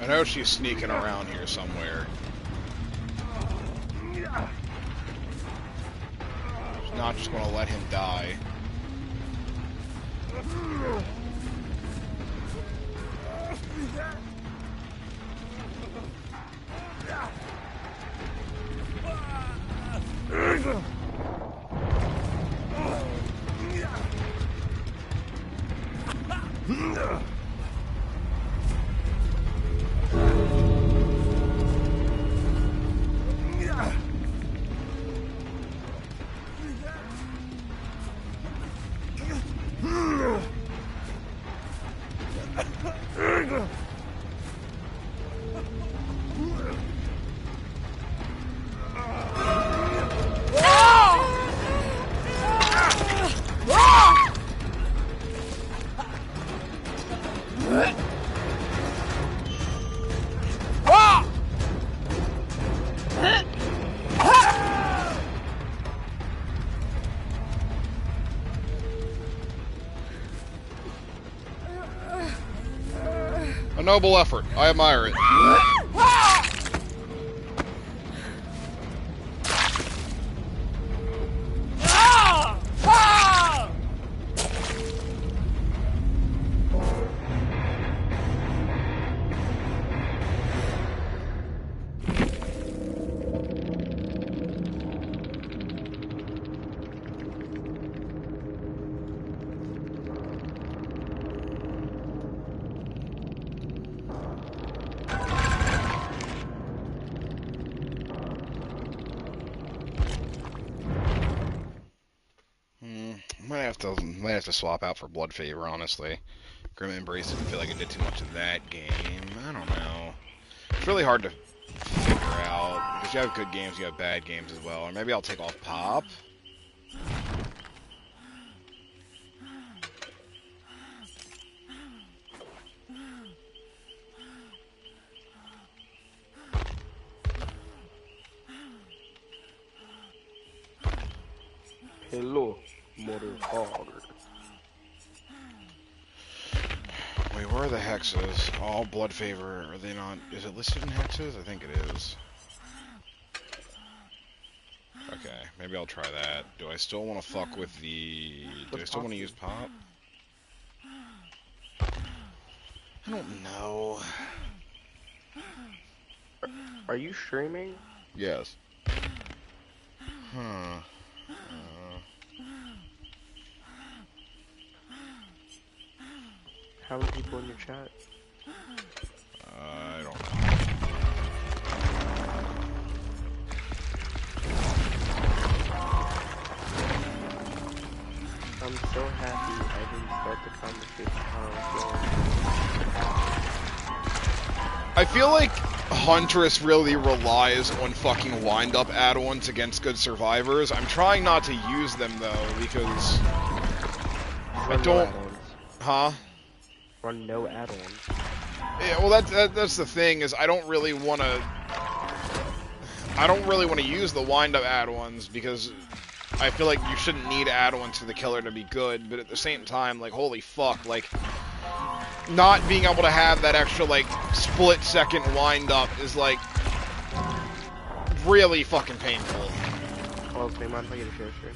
I know she's sneaking around here somewhere. She's not just gonna let him die. A noble effort. I admire it. Might have to swap out for Blood Favor, honestly. Grim Embrace didn't feel like it did too much of that game. I don't know. It's really hard to figure out, because you have good games, you have bad games as well. Or maybe I'll take off Pop. Hello, motherfucker. Wait, where are the hexes? Oh, Blood Favor. Are they not? Is it listed in hexes? I think it is. Okay, maybe I'll try that. Do I still want to fuck with the... Do I still want to use Pop? I don't know. Are you streaming? Yes. Huh. How many people in your chat? I don't know. I'm so happy I didn't start the conversation on floor. I feel like Huntress really relies on fucking wind-up add-ons against good survivors. I'm trying not to use them, though, because... I don't... Huh? Run no add-ons. Yeah, well, that's the thing, is I don't really want to... I don't really want to use the wind-up add-ons, because I feel like you shouldn't need add-ons to the killer to be good, but at the same time, like, holy fuck, like, not being able to have that extra, like, split-second wind-up is, like, really fucking painful. Well, it's mind if I get a share screen?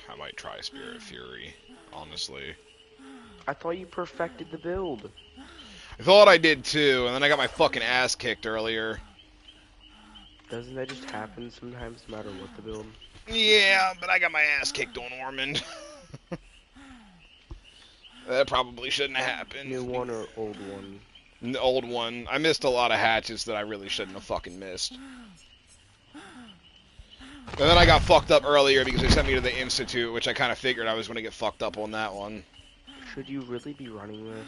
I might try Spirit Fury, honestly. I thought you perfected the build. I thought I did too, and then I got my fucking ass kicked earlier. Doesn't that just happen sometimes, no matter what the build? Yeah, but I got my ass kicked on Ormond. That probably shouldn't have happened. New one or old one? The old one. I missed a lot of hatches that I really shouldn't have fucking missed. And then I got fucked up earlier because they sent me to the Institute, which I kind of figured I was going to get fucked up on that one. Should you really be running this?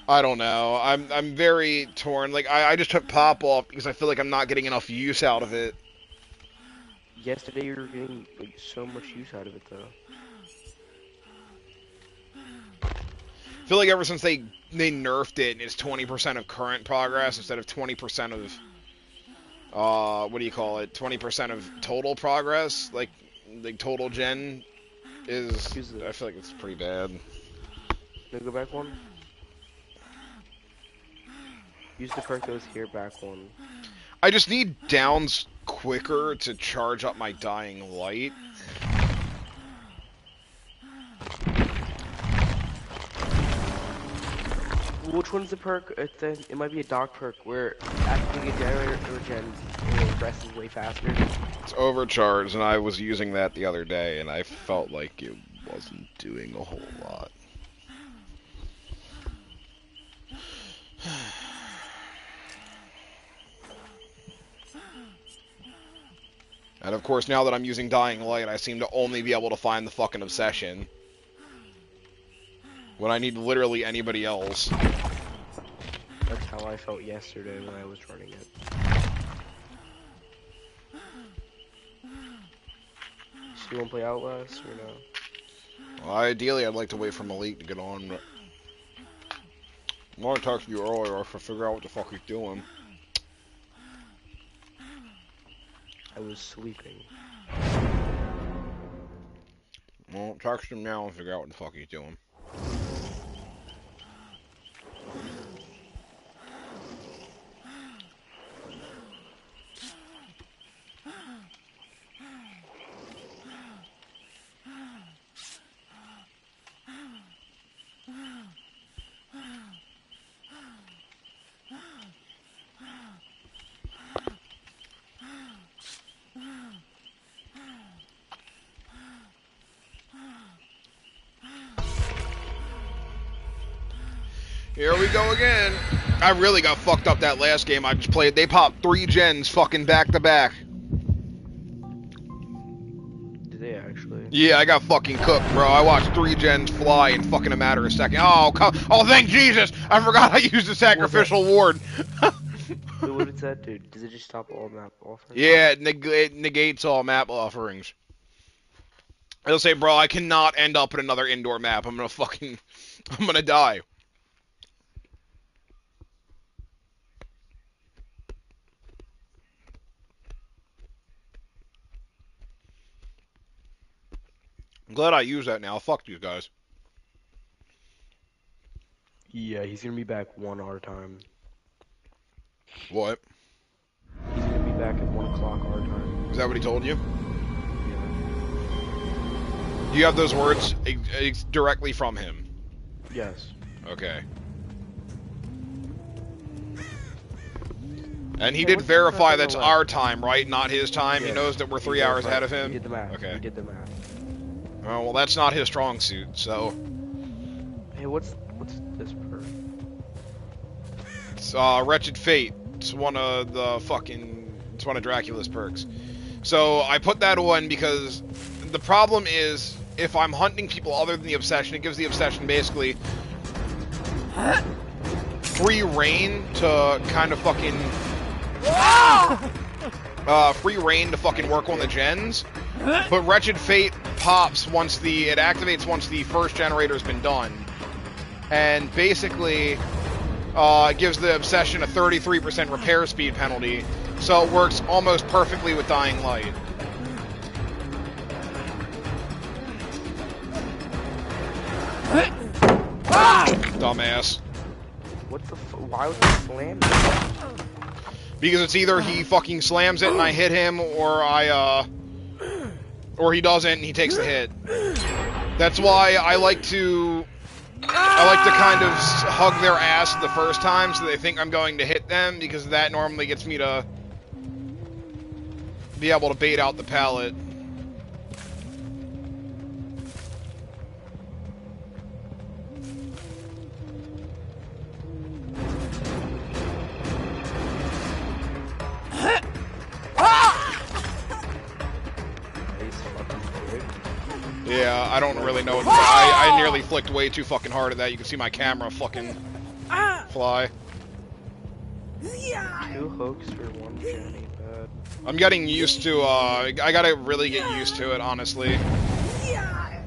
I don't know. I'm very torn. Like, I just took Pop off because I feel like I'm not getting enough use out of it. Yesterday you were getting like, so much use out of it, though. I feel like ever since they nerfed it, it's 20% of current progress instead of 20% of... what do you call it? 20% of total progress, like total gen is. I feel like it's pretty bad. Can I go back one? Use the perk that was here, back one. I just need downs quicker to charge up my dying light. Which one's the perk? It might be a dock perk where after you get generator or gens, the rest is way faster. It's overcharged, and I was using that the other day, and I felt like it wasn't doing a whole lot. And of course, now that I'm using Dying Light, I seem to only be able to find the fucking Obsession. When I need literally anybody else. That's how I felt yesterday when I was running it. So you won't play Outlast or no? Well, ideally, I'd like to wait for Malik to get on, but... I want to talk to you earlier to figure out what the fuck he's doing. I was sleeping. Well, text him now and figure out what the fuck he's doing. Here we go again. I really got fucked up that last game I just played. They popped 3 gens fucking back to back. Did they actually? Yeah, I got fucking cooked, bro. I watched 3 gens fly in fucking a matter of seconds. Oh, oh, thank Jesus! I forgot I used the sacrificial ward. What did that do? Does it just stop all map offerings? Yeah, it negates all map offerings. It'll say, bro, I cannot end up in another indoor map. I'm gonna die. I'm glad I use that now. Fuck you guys. Yeah, he's gonna be back 1 our time. What? He's gonna be back at 1 o'clock our time. Is that what he told you? Yeah. Do you have those words directly from him? Yes. Okay. And he did verify that's our time, right? Not his time? Yes. He knows that we're 3 hours ahead of him? He did the math. Okay. He did the math. Oh, well, that's not his strong suit, so... Hey, what's this perk? It's, Wretched Fate. It's one of Dracula's perks. So, I put that on because the problem is, if I'm hunting people other than the Obsession, it gives the Obsession basically free reign to kind of fucking free reign to fucking work on the gens, but Wretched Fate pops once it activates once the first generator's been done, and basically it gives the Obsession a 33% repair speed penalty, so it works almost perfectly with Dying Light. Dumbass. What the why was he slamming? Because it's either he fucking slams it and I hit him, or or he doesn't and he takes the hit. That's why I like to kind of hug their ass the first time so they think I'm going to hit them, because that normally gets me to be able to bait out the pallet. Yeah, I don't really know. I nearly flicked way too fucking hard at that. You can see my camera fucking fly. 2 hooks for 1 journey, bud. I'm getting used to, I gotta really get used to it, honestly.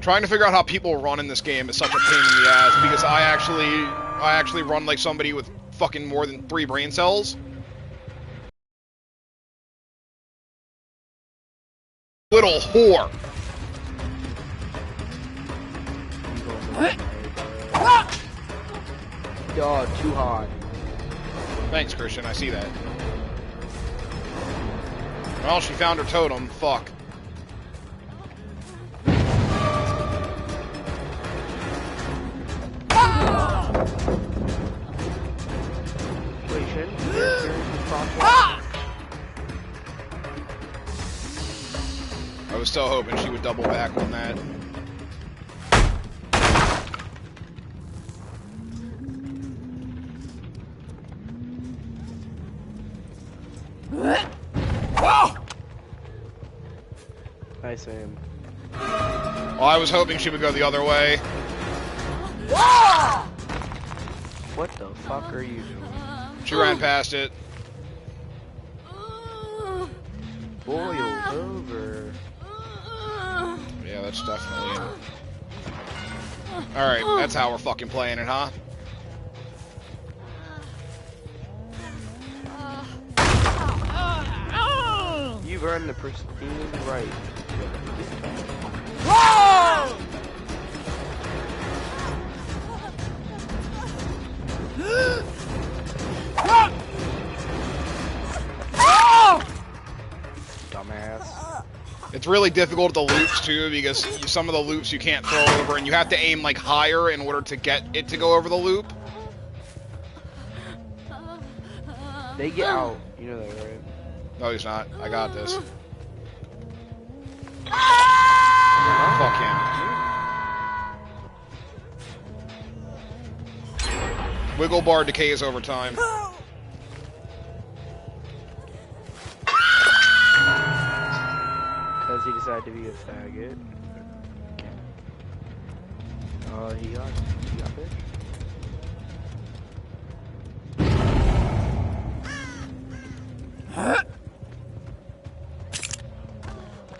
Trying to figure out how people run in this game is such a pain in the ass, because I actually run like somebody with fucking more than 3 brain cells. Little whore! Dog, too hot. Thanks, Christian, I see that. Well, she found her totem. Fuck. Wait, shouldn't I was still hoping she would double back on that. Nice aim. Well, I was hoping she would go the other way. What the fuck are you doing? She ran past it. Boiled over. Yeah, that's definitely it. Alright, that's how we're fucking playing it, huh? You've earned the pristine right. Dumbass. It's really difficult at the loops too, because some of the loops you can't throw over, and you have to aim like higher in order to get it to go over the loop. They get out. You know that, right? No, he's not. I got this. Fuck him. Wiggle bar decays over time. Because he decided to be a faggot. He got bitch.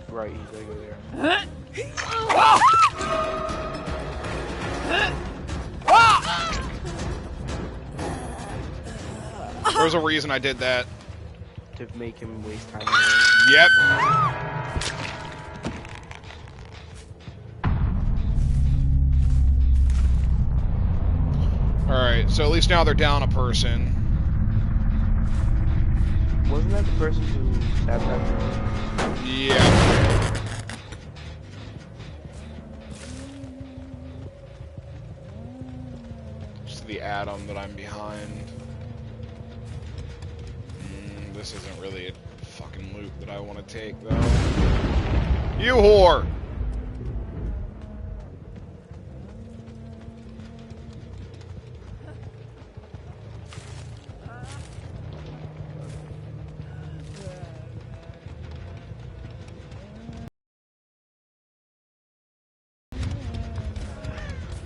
Right, he's gonna go there. There's a reason I did that. To make him waste time. Yep. Alright, so at least now they're down a person. Wasn't that the person who stabbed that girl? Yeah. Just the atom that I'm behind. This isn't really a fucking loop that I want to take, though. You whore!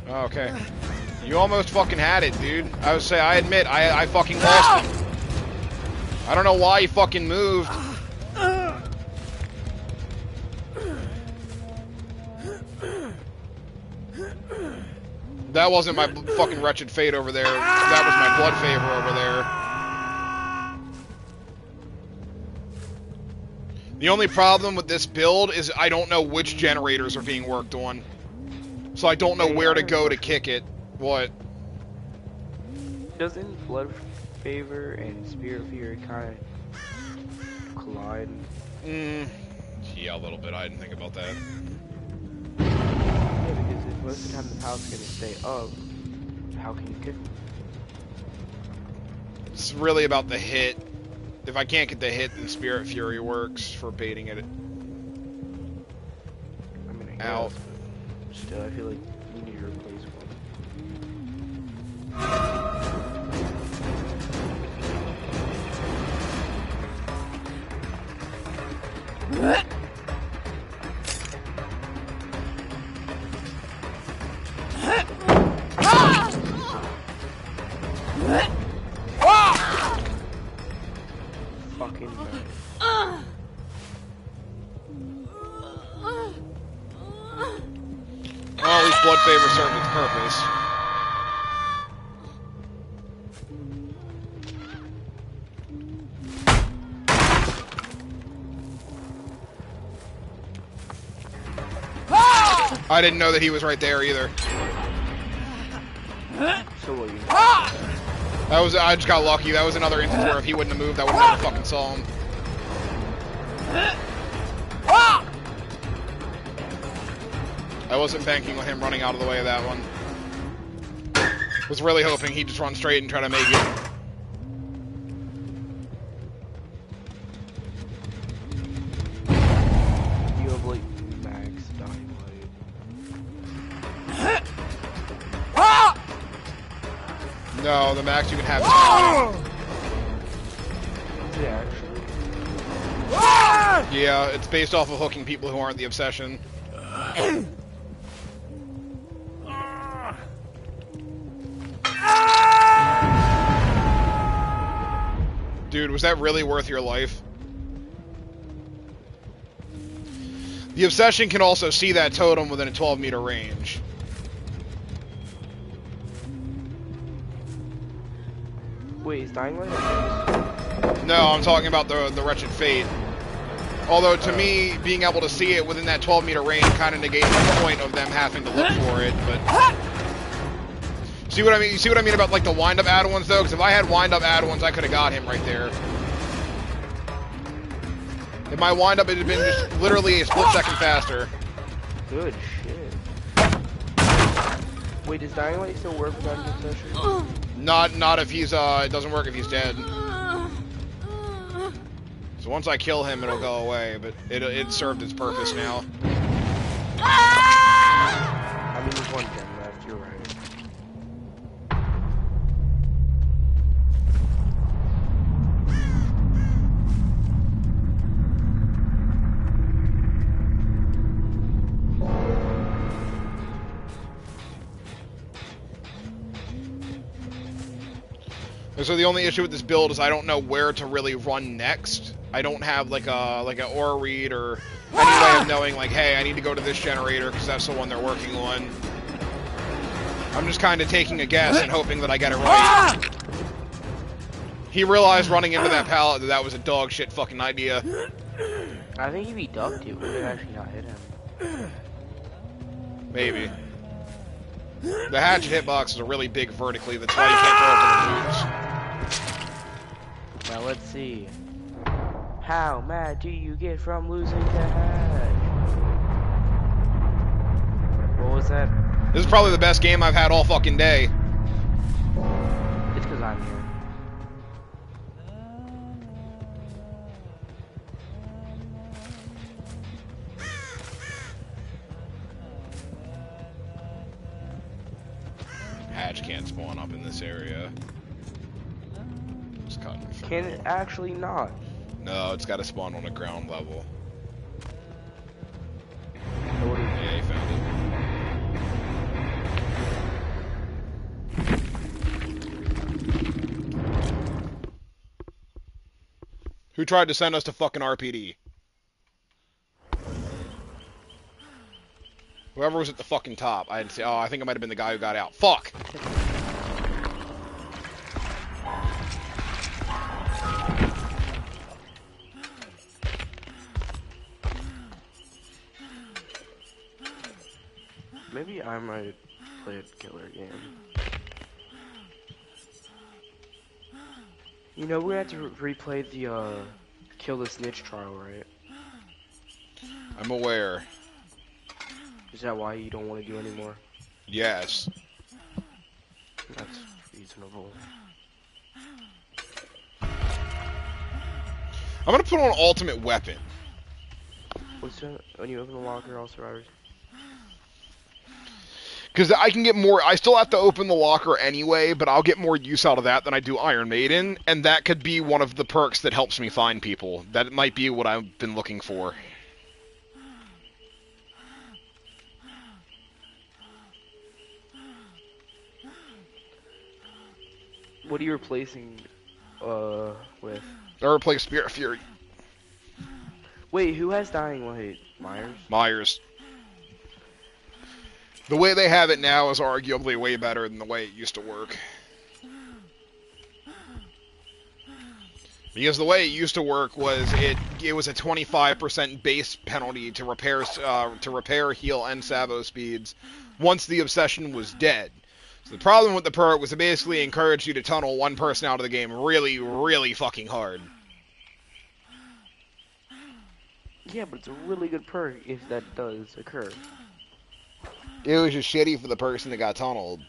Okay. You almost fucking had it, dude. I would say, I admit, I fucking lost it. I don't know why you fucking moved. That wasn't my fucking wretched fate over there. That was my blood favor over there. The only problem with this build is I don't know which generators are being worked on. So I don't know where to go to kick it. What? Doesn't Blood Favor and Spirit Fury kind of collide? Yeah, a little bit. I didn't think about that. Yeah, because if most of the time the pallet's gonna stay up, how can you kick them? It's really about the hit. If I can't get the hit, then Spirit Fury works for baiting it I mean, I out. guess, but still, I feel like you need to replace one. Fucking Well, at least Blood Favor served its purpose. I didn't know that he was right there either. So what you I just got lucky. That was another instance where if he wouldn't have moved, I would have never fucking saw him. I wasn't banking on him running out of the way of that one. Was really hoping he'd just run straight and try to make it. You have like max dynamite. No, the max you can have is 20. Yeah, actually. Yeah, it's based off of hooking people who aren't the obsession. Dude, was that really worth your life? The obsession can also see that totem within a 12-meter range. Wait, is Dying Light? No, I'm talking about the Wretched Fate. Although, to me, being able to see it within that 12-meter range kind of negates the point of them having to look for it, but... See what I mean? You see what I mean about, like, the wind-up add-ons, though? Because if I had wind-up add-ons, I could have got him right there. If my wind-up had been just literally a split second faster. Good shit. Wait, does Dying Light still work without an obsession? Not if he's, it doesn't work if he's dead. So once I kill him, it'll go away, but it served its purpose now. I mean, there's one gen left, you're right. So the only issue with this build is I don't know where to really run next. I don't have like an aura read or any way of knowing like, hey, I need to go to this generator because that's the one they're working on. I'm just kind of taking a guess and hoping that I get it right. He realized running into that pallet that was a dog shit fucking idea. I think if he ducked, it would have actually not hit him. Maybe. The hatchet hitboxes are really big vertically, that's why you can't throw over the boots. Now let's see. How mad do you get from losing the hatch? What was that? This is probably the best game I've had all fucking day. It's because I'm here. Hatch can't spawn up in this area. Just cutting. Can it actually not? No, it's got to spawn on a ground level. So what is Yeah, he found Who tried to send us to fucking RPD? Whoever was at the fucking top. I didn't see. Oh, I think it might have been the guy who got out. Fuck! Maybe I might play a killer game. You know, we had to replay the, Kill the Snitch trial, right? I'm aware. Is that why you don't want to do anymore? Yes. That's reasonable. I'm gonna put on Ultimate Weapon. What's that? When you open the locker, all survivors? Because I can get more, I still have to open the locker anyway, but I'll get more use out of that than I do Iron Maiden, and that could be one of the perks that helps me find people. That might be what I've been looking for. What are you replacing, with? I replace Spirit Fury. Wait, who has Dying Light? Myers? Myers. The way they have it now is arguably way better than the way it used to work. Because the way it used to work was it was a 25% base penalty to repair, heal, and salvo speeds once the obsession was dead. So the problem with the perk was it basically encouraged you to tunnel one person out of the game really, really fucking hard. Yeah, but it's a really good perk if that does occur. It was just shitty for the person that got tunneled.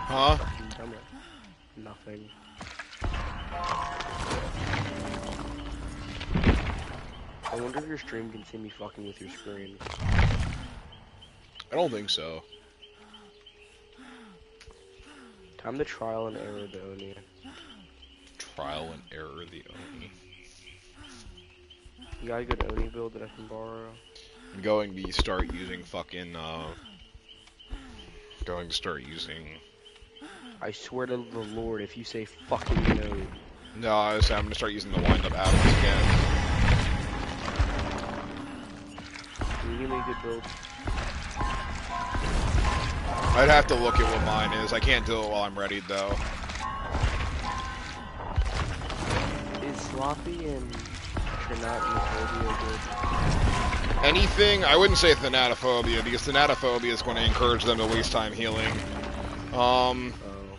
Huh? Nothing. I wonder if your stream can see me fucking with your screen. I don't think so. Time to trial and error the Oni. Trial and error the Oni. You got a good Oni build that I can borrow? I'm going to start using fucking, going to start using... I swear to the Lord, if you say fucking no. No, I'm going to start using the wind-up atoms again. Can you give me a good build? I'd have to look at what mine is. I can't do it while I'm ready, though. Is Sloppy and Thanatophobia good? Anything, I wouldn't say Thanatophobia, because Thanatophobia is going to encourage them to waste time healing.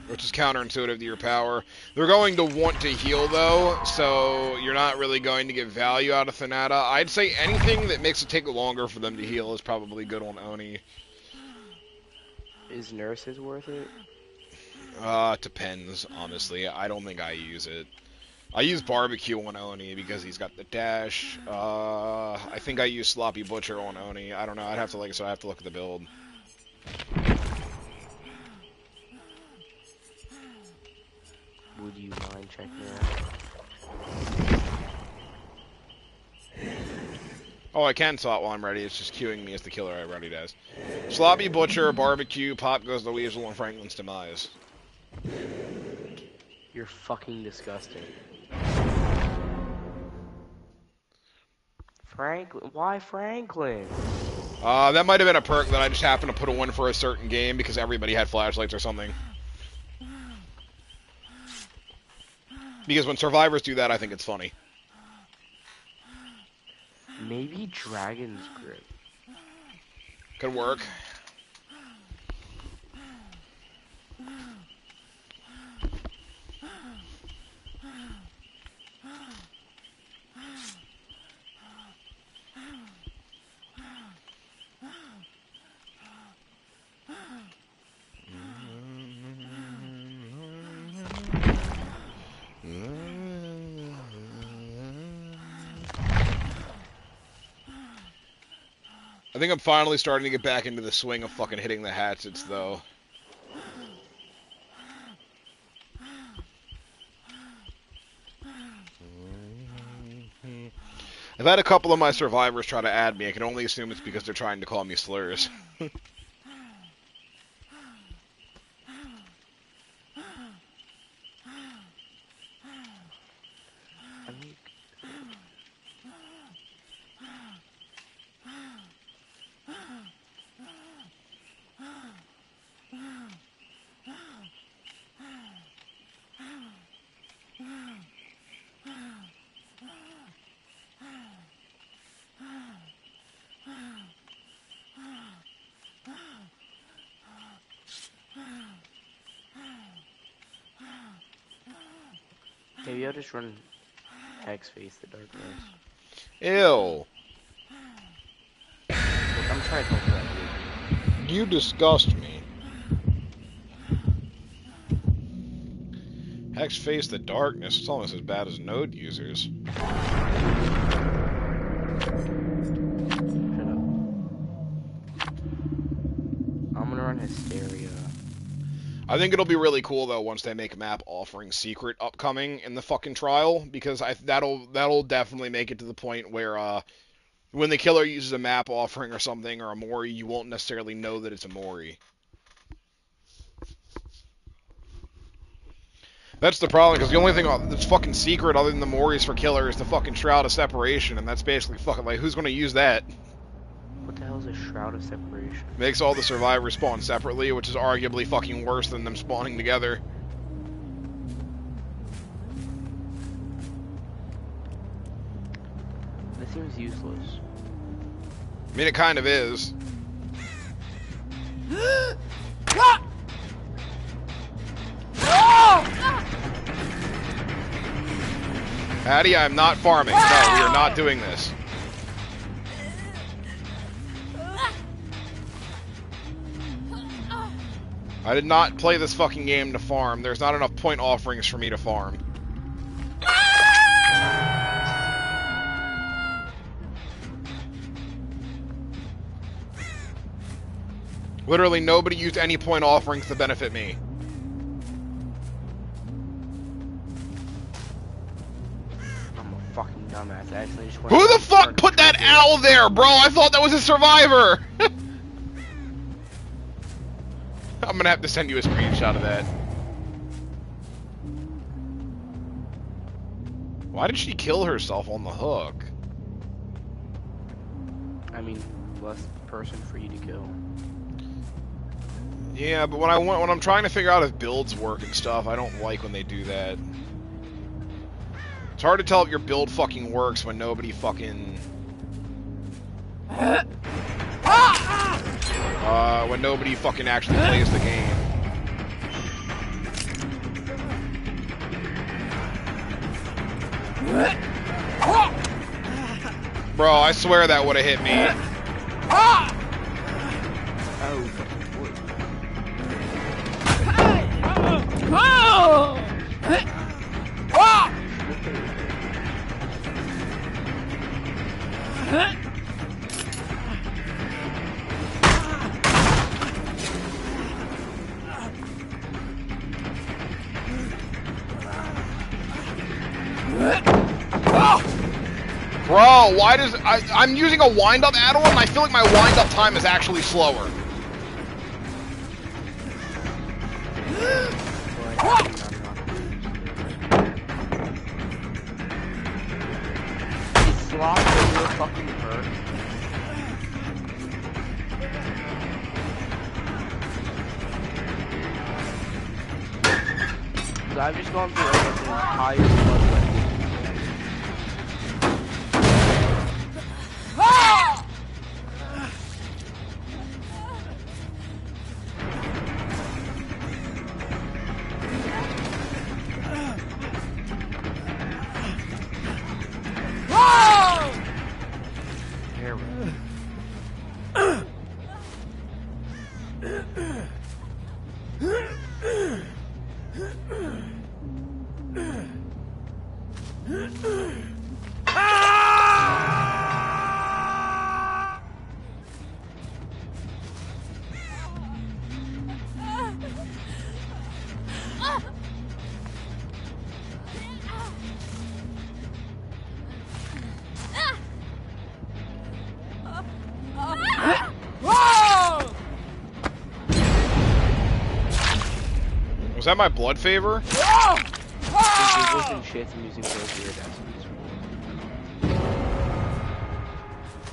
Which is counterintuitive to your power. They're going to want to heal, though, so you're not really going to get value out of Thanata. I'd say anything that makes it take longer for them to heal is probably good on Oni. Is Nurses worth it? Depends, honestly. I don't think I use it. I use Barbecue on Oni because he's got the dash. I think I use Sloppy Butcher on Oni. I don't know. I'd have to, I have to look at the build. Would you mind checking it out? Oh, I can slot while I'm ready. It's just queuing me as the killer I already does. Sloppy Butcher, Barbecue, Pop Goes the Weasel, and Franklin's Demise. You're fucking disgusting. Franklin? Why Franklin? That might have been a perk that I just happened to put on for a certain game because everybody had flashlights or something. Because when survivors do that, I think it's funny. Maybe Dragon's Grip. Could work. I think I'm finally starting to get back into the swing of fucking hitting the hatchets, though. I've had a couple of my survivors try to add me. I can only assume it's because they're trying to call me slurs. Maybe I'll just run Hex Face the Darkness. Ew. Look, I'm trying to talk about you. You disgust me. Hex Face the Darkness. It's almost as bad as Node users. Shut up. I'm gonna run Hysteria. I think it'll be really cool though once they make a map offering secret upcoming in the fucking trial, because that'll definitely make it to the point where when the killer uses a map offering or something or a Mori, you won't necessarily know that it's a Mori. That's the problem, because the only thing that's fucking secret other than the Moris for killer is the fucking Shroud of Separation, and that's basically fucking like, who's gonna use that? What the hell is a Shroud of Separation? Makes all the survivors spawn separately, which is arguably fucking worse than them spawning together. That seems useless. I mean, it kind of is. Hattie, I'm not farming. No, we are not doing this. I did not play this fucking game to farm. There's not enough point offerings for me to farm. Literally nobody used any point offerings to benefit me. I'm a fucking dumbass. I actually just Who the fuck put that owl there, bro? I thought that was a survivor! I'm gonna have to send you a screenshot of that. Why did she kill herself on the hook? I mean, less person for you to kill. Yeah, but when I'm trying to figure out if builds work and stuff, I don't like when they do that. It's hard to tell if your build fucking works when nobody fucking... when nobody fucking actually plays the game. Bro, I swear that would have hit me. Bro, why does... I'm using a wind-up add-on, and I feel like my wind-up time is actually slower. Is Sloth a real fucking perk? So I've just gone through like the entire floodway. Was that my blood favor?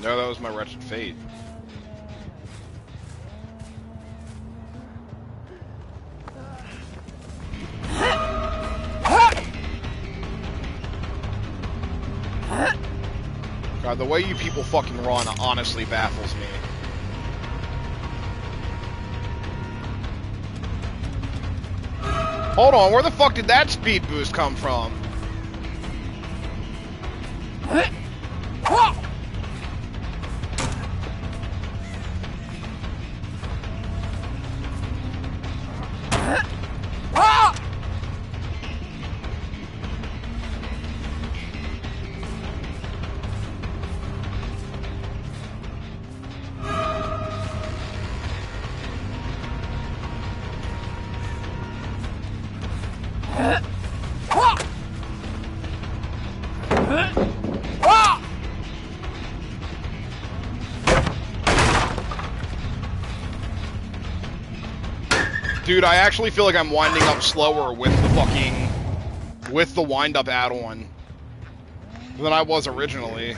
No, that was my wretched fate. God, the way you people fucking run honestly baffles me. Hold on, where the fuck did that speed boost come from? Dude, I actually feel like I'm winding up slower with the wind-up add-on than I was originally.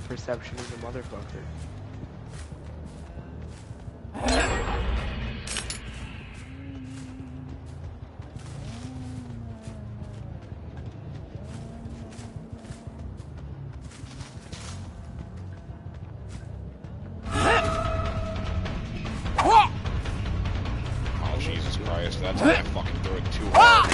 Perception is a motherfucker. That's why I fucking threw it too hard.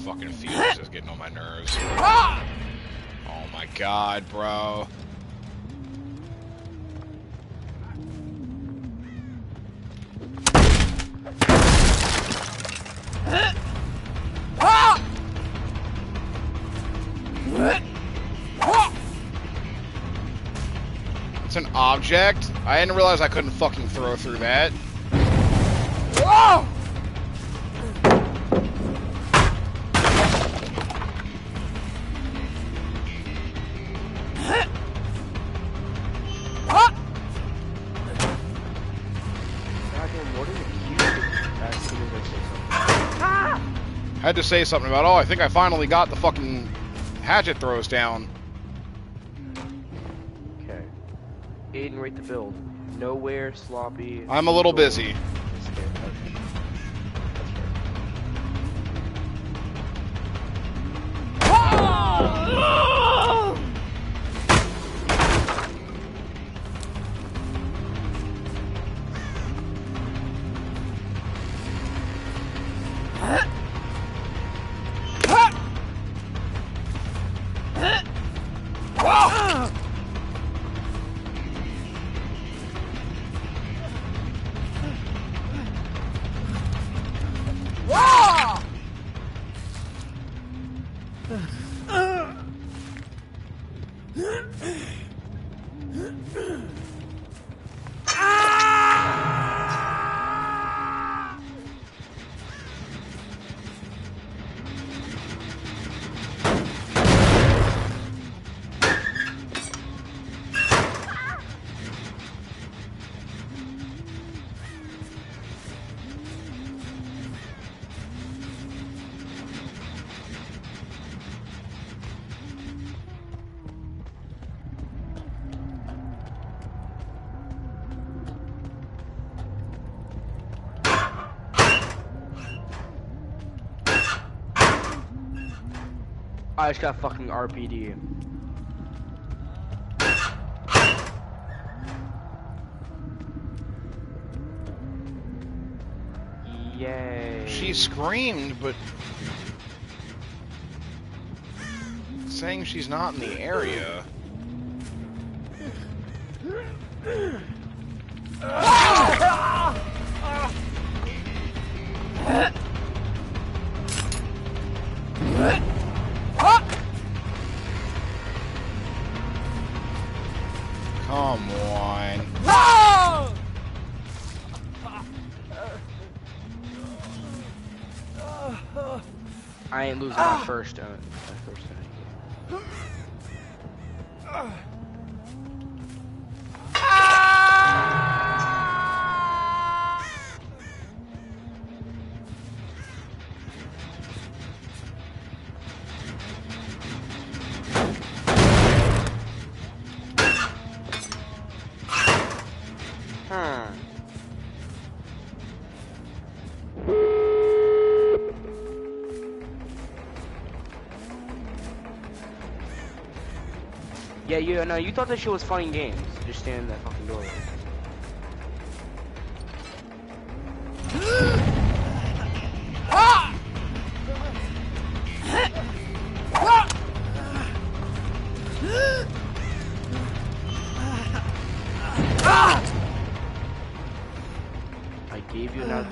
Fucking Felix is getting on my nerves. Oh my god, bro. It's an object? I didn't realize I couldn't fucking throw through that. Whoa! Had to say something about, oh, I think I finally got the fucking hatchet throws down. Okay. Aiden, rate the build. Nowhere, sloppy. I'm a little busy. I just got fucking RPD. Yay. She screamed, but saying she's not in the area. Come on. I ain't losing my first time. Yeah, no, you thought that shit was fun in games. Just stand in that fucking doorway. I gave you another.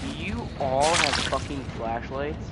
Do you all have fucking flashlights?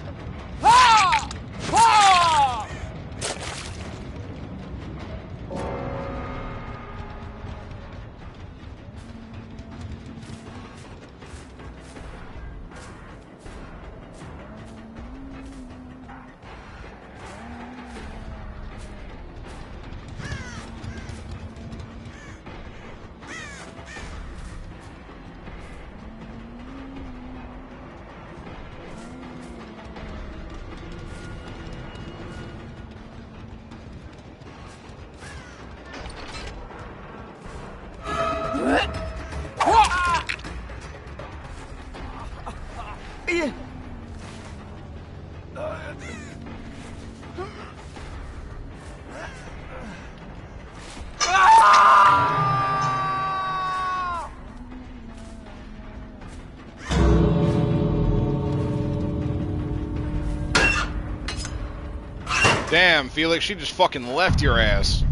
Damn, Felix, she just fucking left your ass.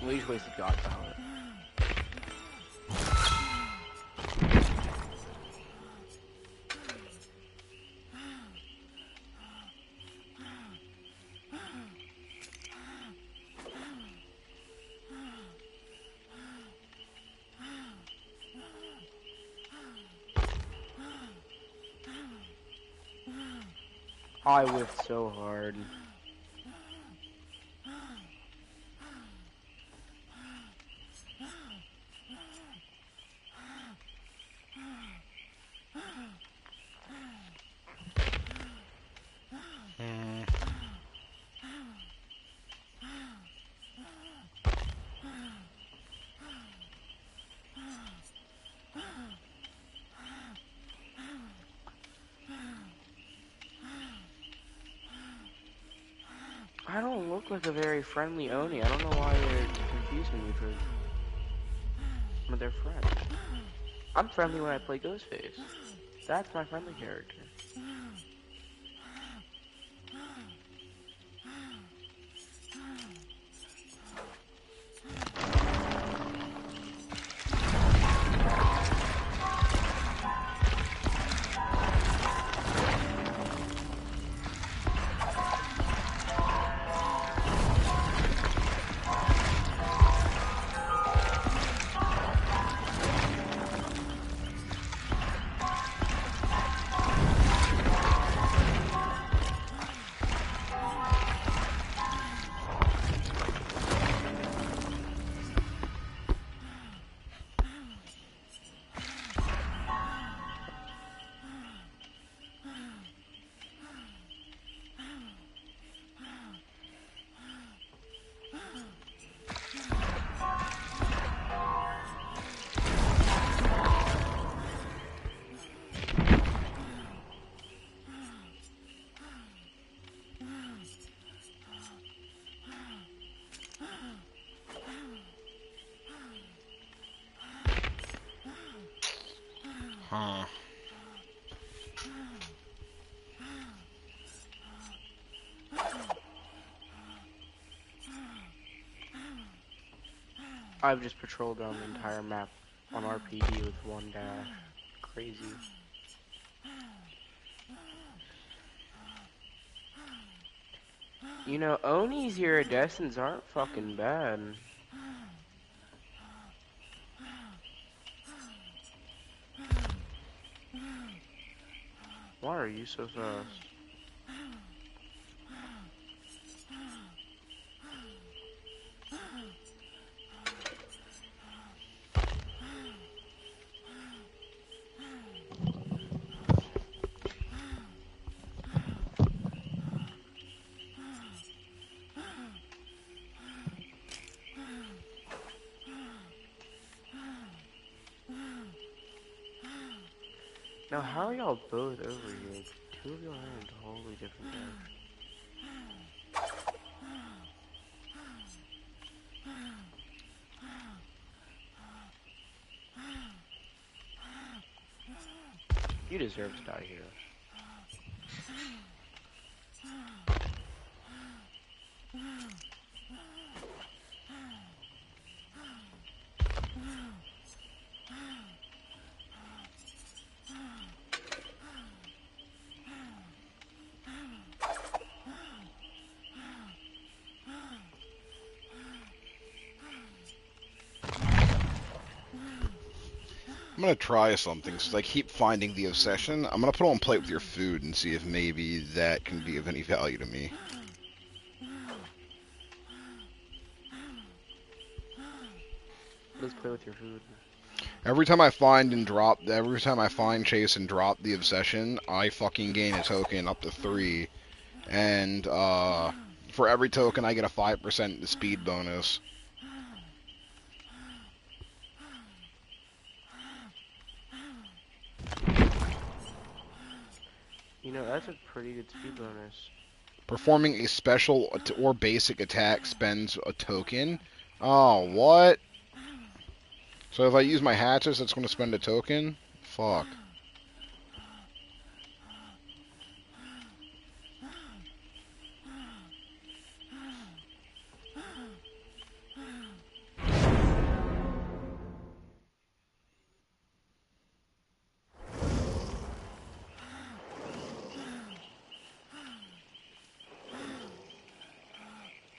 We just wasted God power. I whiffed so hard. I don't look like a very friendly Oni. I don't know why you're some of their friends. I'm friendly when I play Ghostface. That's my friendly character. Huh. I've just patrolled around the entire map on RPD with one dash. Crazy. You know, Oni's iridescents aren't fucking bad. Why are you so fast? Now, how are y'all both over here? Two of y'all are in a totally different direction. You deserve to die here. I'm gonna try something, since I keep finding the obsession. I'm gonna put on plate with your food and see if maybe that can be of any value to me. Let's play with your food. Every time I find, chase, and drop the obsession, I fucking gain a token up to 3. And, for every token I get a 5% speed bonus. You know, that's a pretty good speed bonus. Performing a special or basic attack spends a token? Oh, what? So if I use my hatches, that's going to spend a token? Fuck.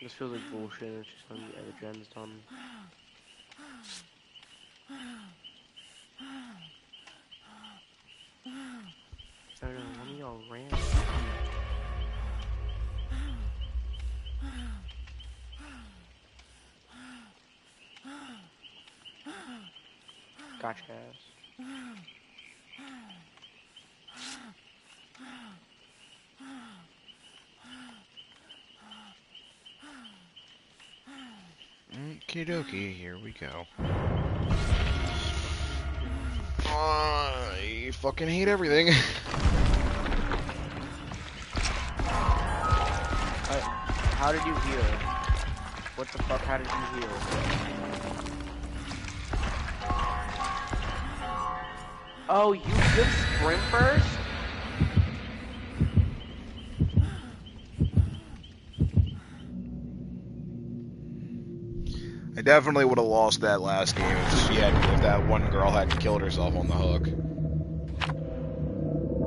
This feels like bullshit. It's just when the other gen's done. I don't know, one of y'all ran. Gotcha ass. Okie dokie, here we go. I fucking hate everything. How did you heal? What the fuck, how did you heal? Oh, you have sprint burst? I definitely would have lost that last game if that one girl hadn't killed herself on the hook.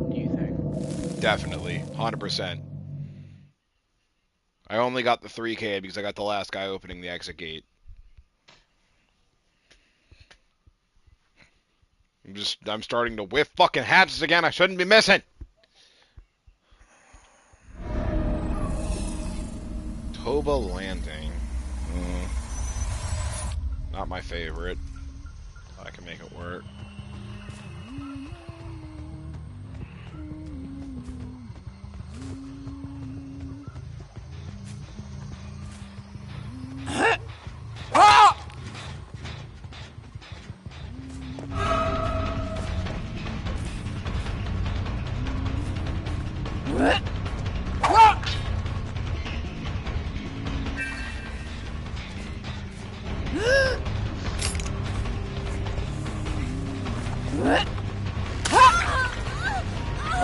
Do you think? Definitely. 100%. I only got the 3K because I got the last guy opening the exit gate. I'm starting to whiff fucking hatches again. I shouldn't be missing. Toba Landing. Not my favorite. I can make it work.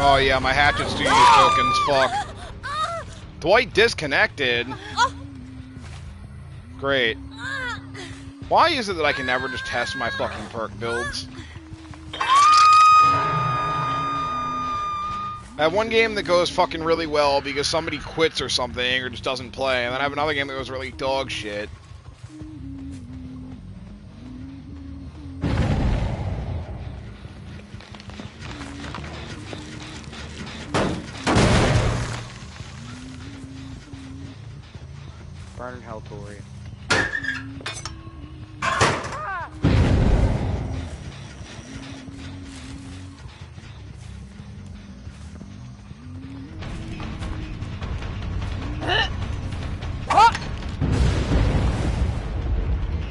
Oh yeah, my hatchets do use tokens, fuck. Dwight disconnected. Great. Why is it that I can never just test my fucking perk builds? I have one game that goes fucking really well because somebody quits or something or just doesn't play, and then I have another game that goes really dog shit. Burn hell, Tori.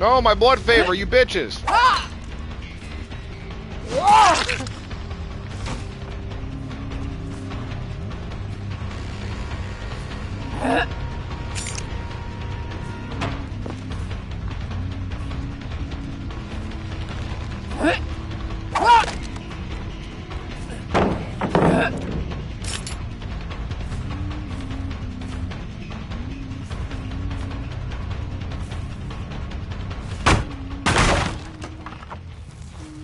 No, my blood favor, you bitches.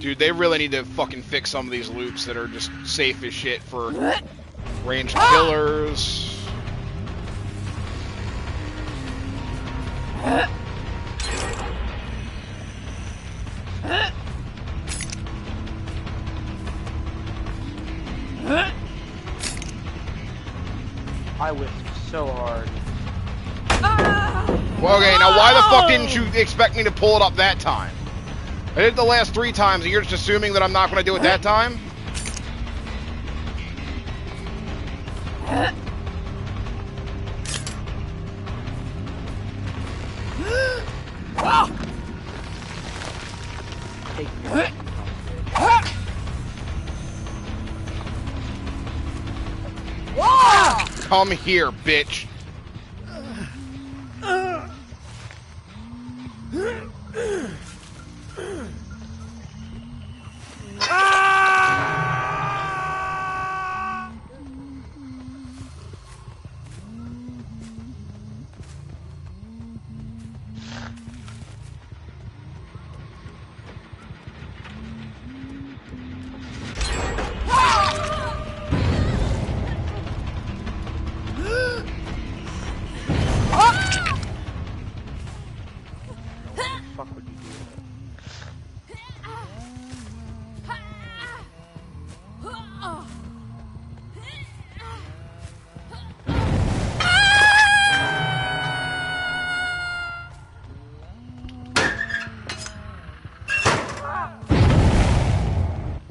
Dude, they really need to fucking fix some of these loops that are just safe as shit for ranged killers. I whiffed so hard. Well, okay, now why the fuck didn't you expect me to pull it up that time? I did it the last 3 times, and you're just assuming that I'm not going to do it that time? Come here, bitch.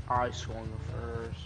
I swung first.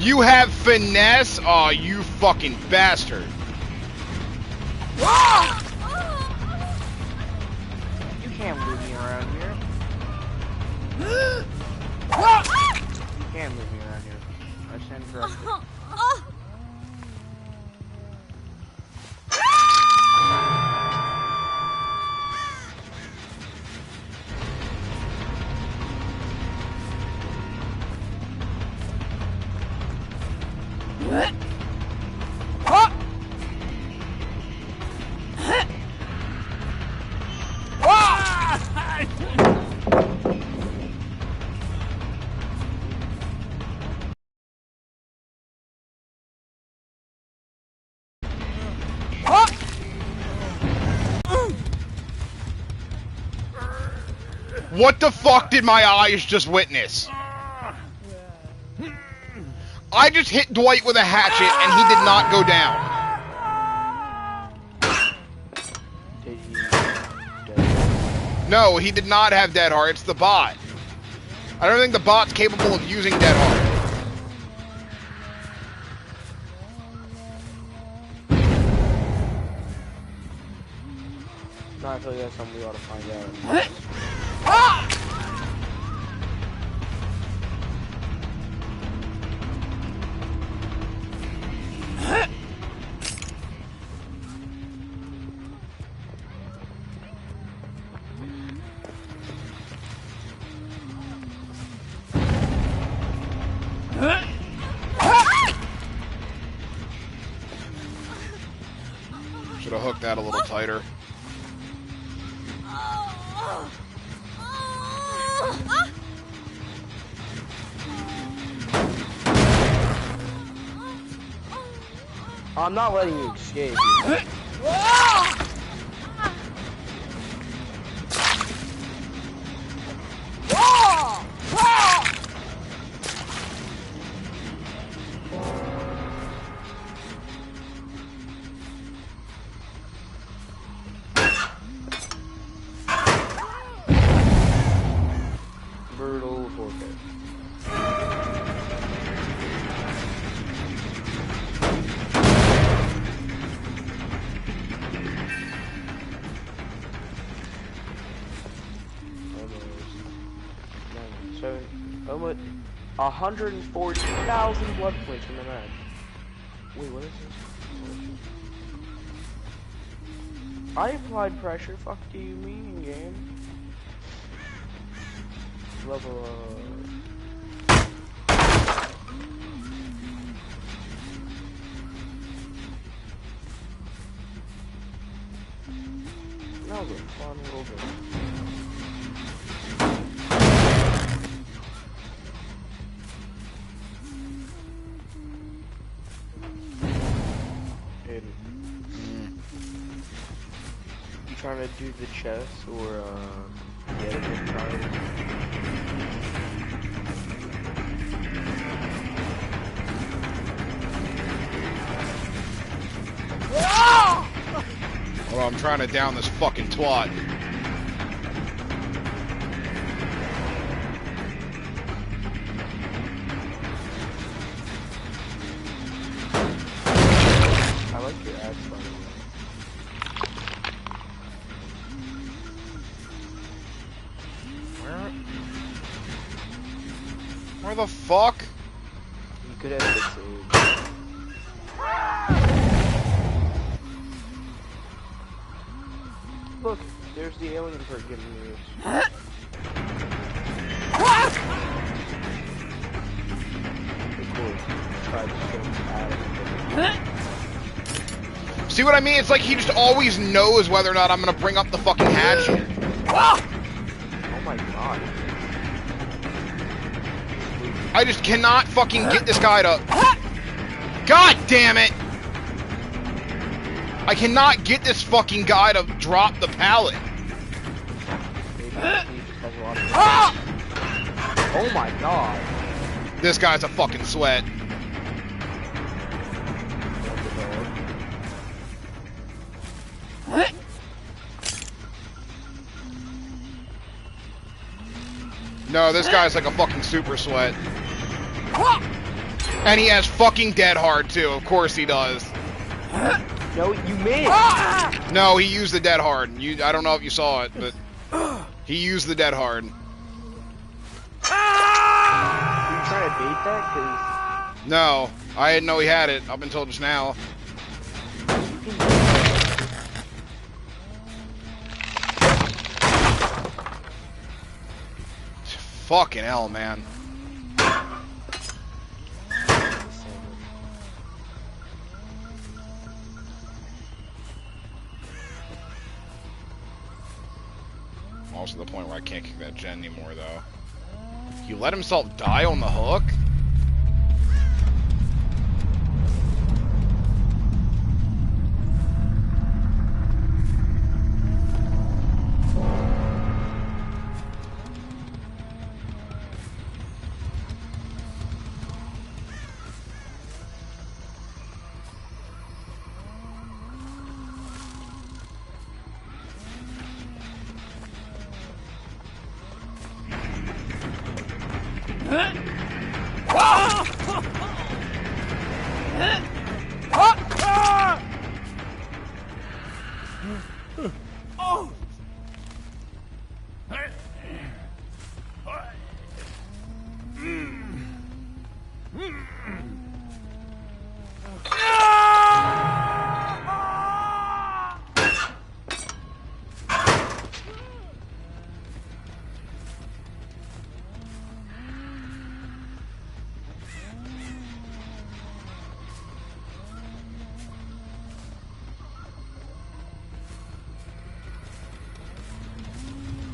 You have finesse? Aw, you fucking bastard. You can't move me around here. You can't move me around here. I stand corrected. What the fuck did my eyes just witness? I just hit Dwight with a hatchet and he did not go down. Did he dead? No, he did not have dead heart. It's the bot. I don't think the bot's capable of using dead heart. No, I feel like that's something we ought to find out. Should have hooked that a little tighter. I'm not letting you escape. Brutal forfeit. Almost 140,000 blood points from the match. Wait, what is this? I applied pressure. Fuck do you mean, game? Level that was a fun little bit. You trying to do the chest or the editing card? Well, I'm trying to down this fucking twat. I like your axe, by the way. Where the fuck? You could have fixed it. Look, there's the alien for giving me this. Of course, try to show Adam. See what I mean? It's like he just always knows whether or not I'm gonna bring up the fucking hatchet. Oh my god. I just cannot fucking get this guy to... God damn it! I cannot get this fucking guy to drop the pallet. Oh my god. This guy's a fucking sweat. No, this guy's like a fucking super sweat. And he has fucking dead hard too. Of course he does. No, you missed. No, he used the dead hard. I don't know if you saw it, but he used the dead hard. Are you trying to bait that? Cause No, I didn't know he had it up until just now. Fucking hell, man. Also to the point where I can't kick that gen anymore, though. He let himself die on the hook?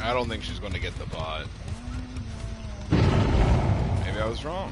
I don't think she's going to get the bot. Maybe I was wrong.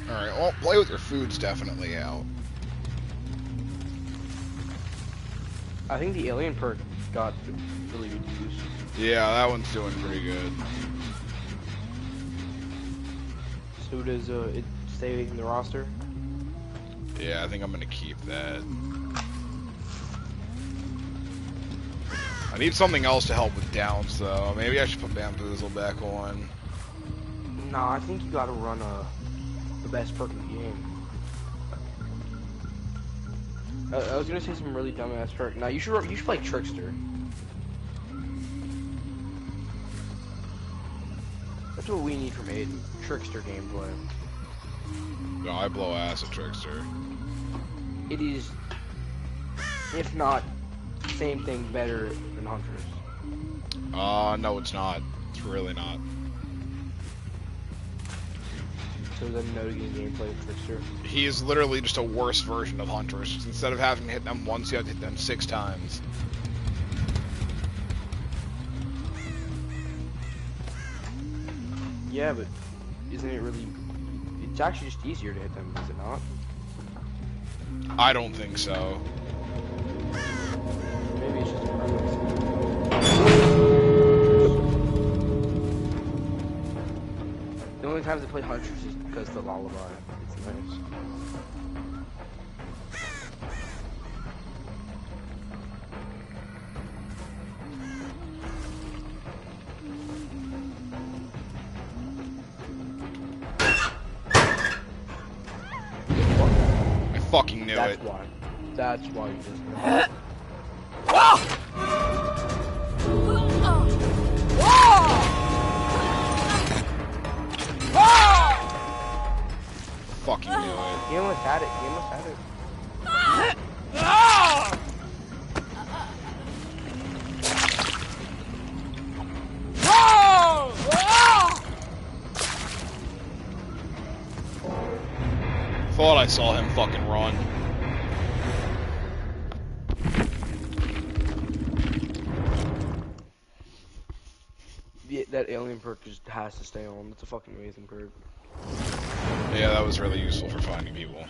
Alright, well, play with your food's definitely out. I think the alien perk got really good use. Yeah, that one's doing pretty good. So does it stay in the roster? Yeah, I think I'm gonna keep that. I need something else to help with downs, though. Maybe I should put Bamboozle back on. Nah, I think you gotta run the best perk in the game. I was gonna say some really dumbass perk. Nah, you should play Trickster. That's what we need from Aiden. Trickster gameplay. No, I blow ass at Trickster. It is, if not, same thing, better than Huntress. No, it's not. It's really not. So then no gameplay with Trickster. He is literally just a worse version of Huntress. Instead of having to hit them once, you have to hit them 6 times. Yeah, but isn't it really... It's actually just easier to hit them, is it not? I don't think so. Maybe it's just a preference. The only times I play Huntress is because of the lullaby. It's nice. I fucking knew That's it. why. That's why you just... Fucking knew it. He almost had it. He almost had it. saw him fucking run. That alien perk just has to stay on. It's a fucking amazing perk. Yeah, that was really useful for finding people.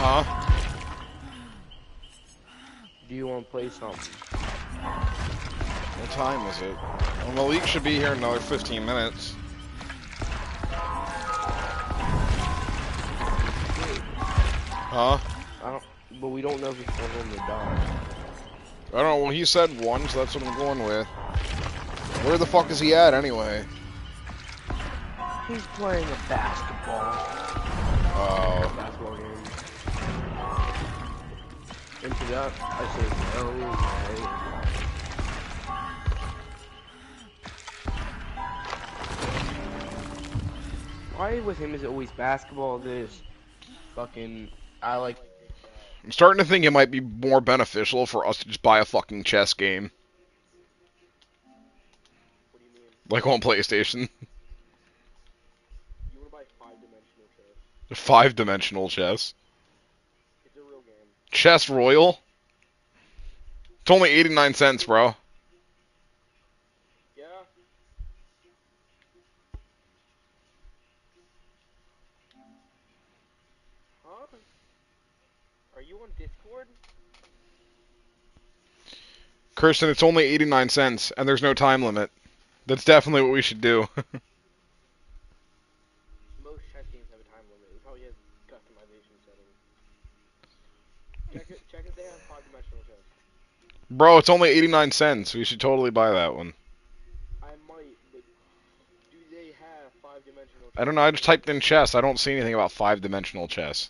Huh? Do you want to play something? What time is it? Well, Malik should be here in another 15 minutes. Huh? But we don't know if he's going to die. I don't know, well he said one, so that's what I'm going with. Where the fuck is he at anyway? He's playing a basketball. Oh. Basketball game. Into that, I say no way. Why with him is it always basketball? This fucking I'm starting to think it might be more beneficial for us to just buy a fucking chess game. What do you mean? Like on PlayStation. You want to buy 5-dimensional chess? 5-dimensional chess. It's a real game. Chess Royal? It's only 89 cents, bro. Yeah. Huh? Are you on Discord? Kirsten, it's only 89 cents, and there's no time limit. That's definitely what we should do. Most chess games have a time limit. It probably has customization settings. Check if they have 5-dimensional chess. Bro, it's only 89 cents. We should totally buy that one. I might, but do they have 5-dimensional chess? I don't know, I just typed in chess. I don't see anything about 5-dimensional chess.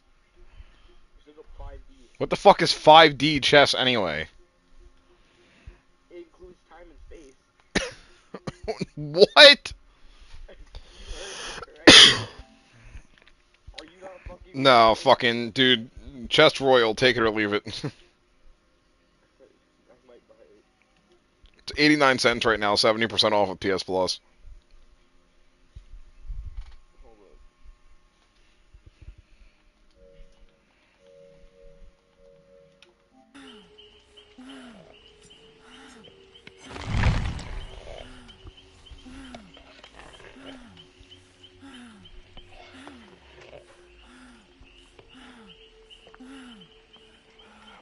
Just look up 5D. What the fuck is 5D chess anyway? It includes time and space. What? Are you not fucking... No, fucking, dude. Chess Royal, take it or leave it. I might buy it. It's 89 cents right now, 70% off of PS Plus. Hold up.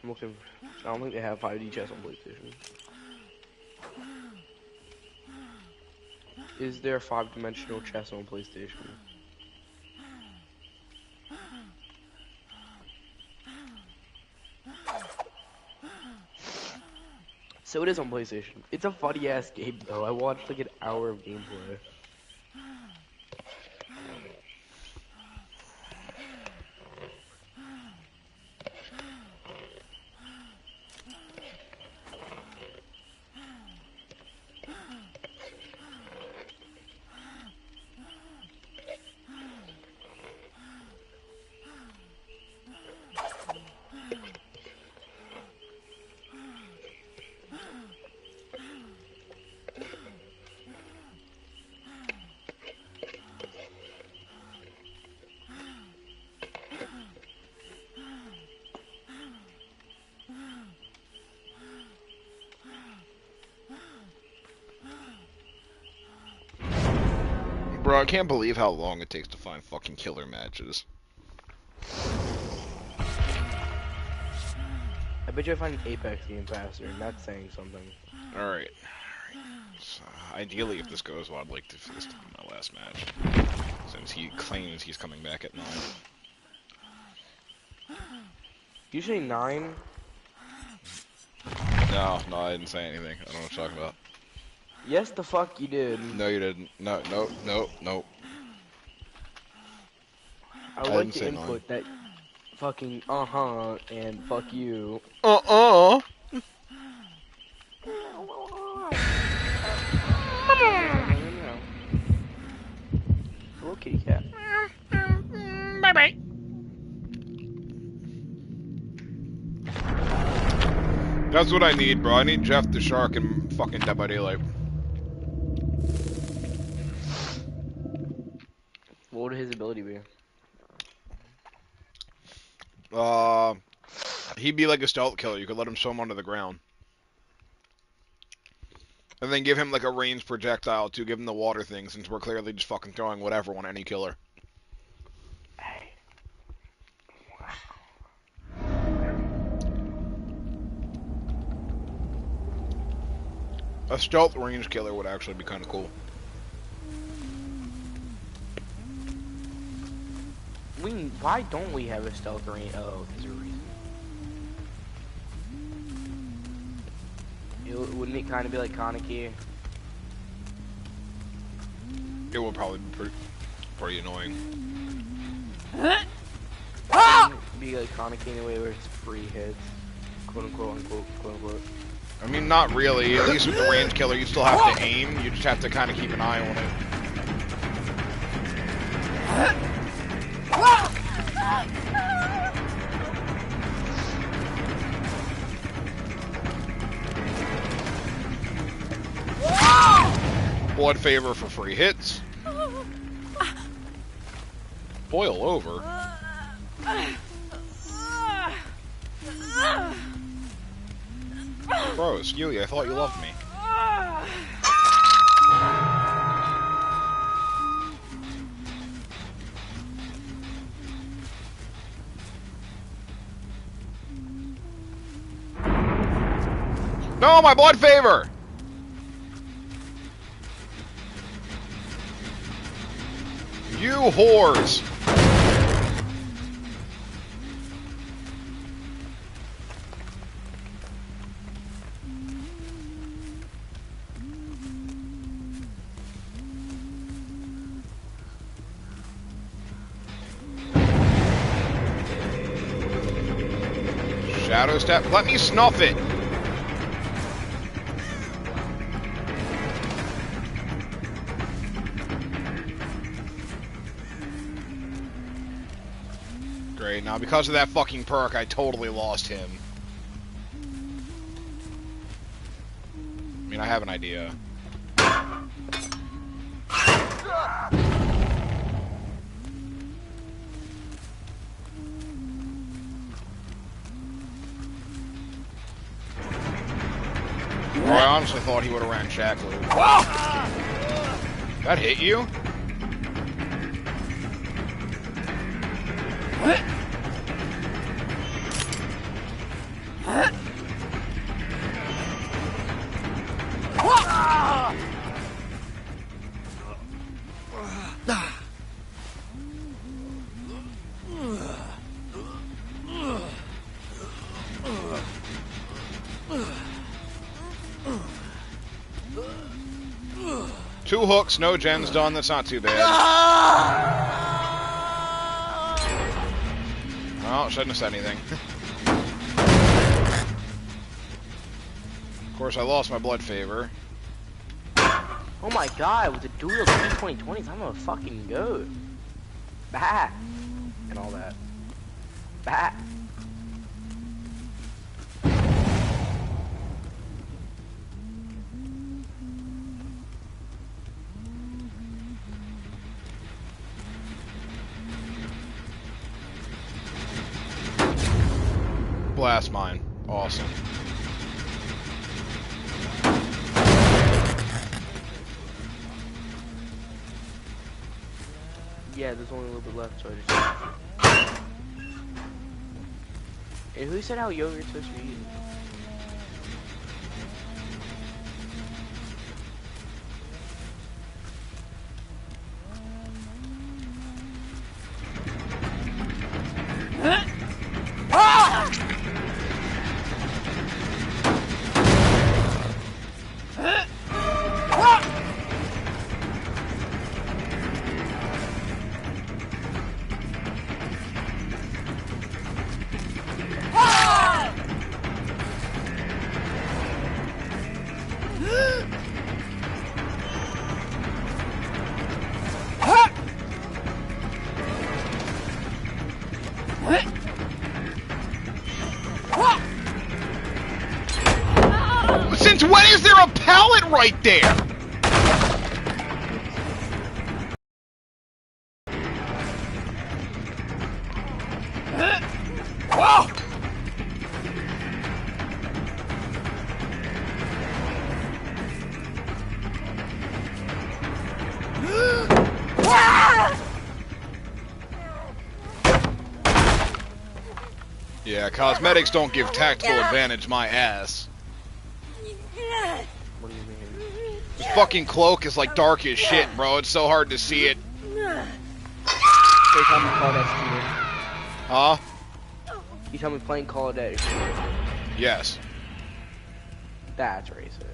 I'm looking. I don't think they have 5D chess on PlayStation. Is there 5-dimensional chess on PlayStation? So it is on PlayStation. It's a funny ass game though. I watched like an hour of gameplay. Bro, I can't believe how long it takes to find fucking killer matches. I bet you I find an Apex game faster, and that's saying something. Alright. So, ideally, if this goes well, I'd like to for this to be my last match. Since he claims he's coming back at 9. Usually 9. No, I didn't say anything. I don't know what you're talking about. Yes, the fuck you did. No, you didn't. No. I would I like didn't to say input that fucking and fuck you. Uh-uh. Hello, kitty cat. Bye-bye. That's what I need, bro. I need Jeff the Shark and fucking Dead by Daylight. What would his ability be? He'd be like a stealth killer. You could let him swim under the ground. And then give him like a ranged projectile to give him the water thing, since we're clearly just fucking throwing whatever on any killer. Hey. A stealth range killer would actually be kind of cool. Why don't we have a stealth range? Oh, there's a reason. Wouldn't it kind of be like Kaneki? It would probably be pretty annoying. Wouldn't it be like Kaneki in a way where it's free hits, quote unquote, quote unquote. I mean, not really. At least with the range killer, you still have to aim. You just have to kind of keep an eye on it. Blood favor for free hits. Boil over. Bro, Skeely, I thought you loved me. No, my blood favor! You whores! Shadow step. Let me snuff it! Great, now because of that fucking perk, I totally lost him. I mean, I have an idea. Oh, I honestly thought he would have ran Shackler. That hit you? Two hooks, no gens done, that's not too bad. Well, shouldn't have said anything. Of course, I lost my blood favor. Oh my god, with the dual 2020s, I'm a fucking goat. Bah! And all that. Bah! Blast mine. Awesome. Yeah, there's only a little bit left, so I just... And who said how yogurt's supposed to be eaten? right there. Whoa! Yeah, cosmetics don't give tactical advantage my ass. What do you mean? This fucking cloak is like dark as shit, bro. It's so hard to see it. They tell me call that cheating. Huh? You tell me playing Call of Duty is cheating. Yes. That's racist.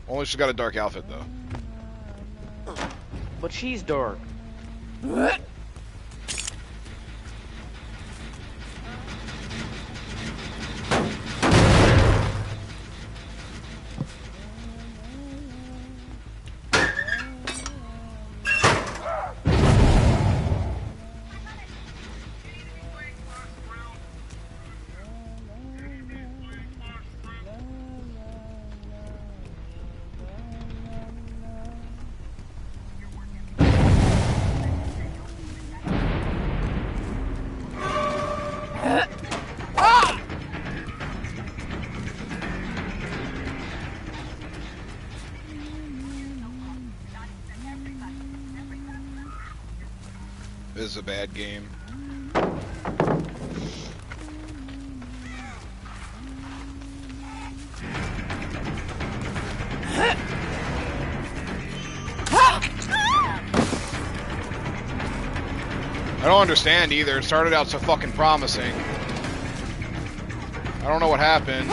Only she's got a dark outfit, though. But she's dark. This is a bad game. I don't understand either. It started out so fucking promising. I don't know what happened.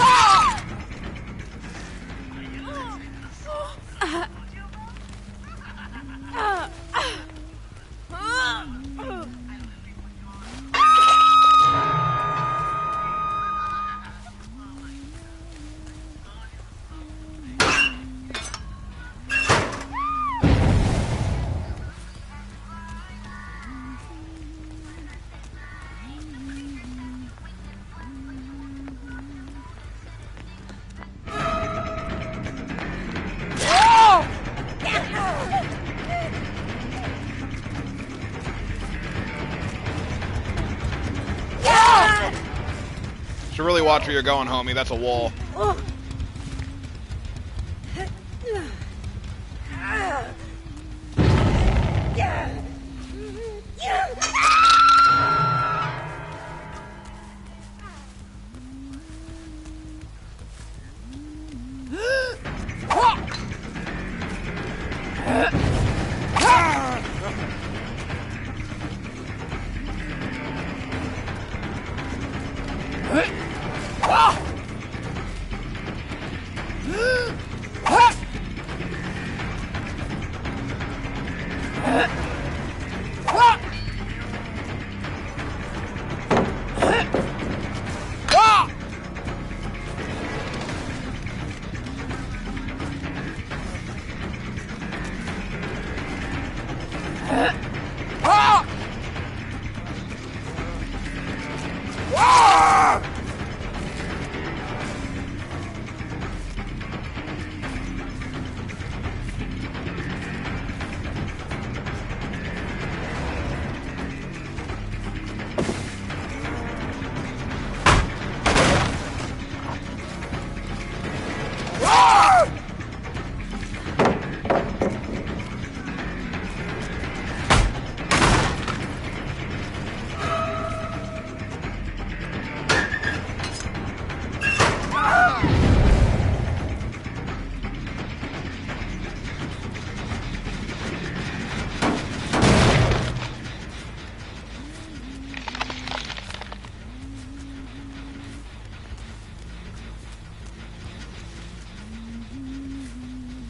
Should really watch where you're going, homie. That's a wall.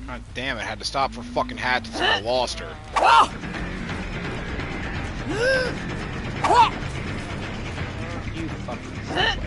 God damn it, I had to stop for fucking hatchets and I lost her. You fucking suck.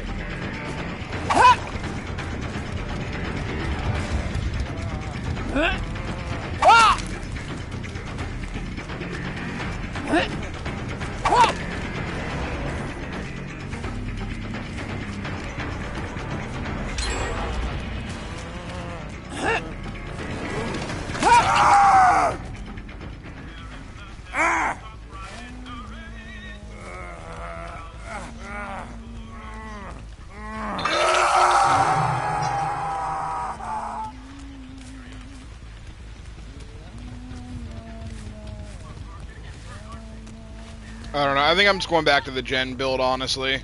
I don't know. I think I'm just going back to the gen build, honestly.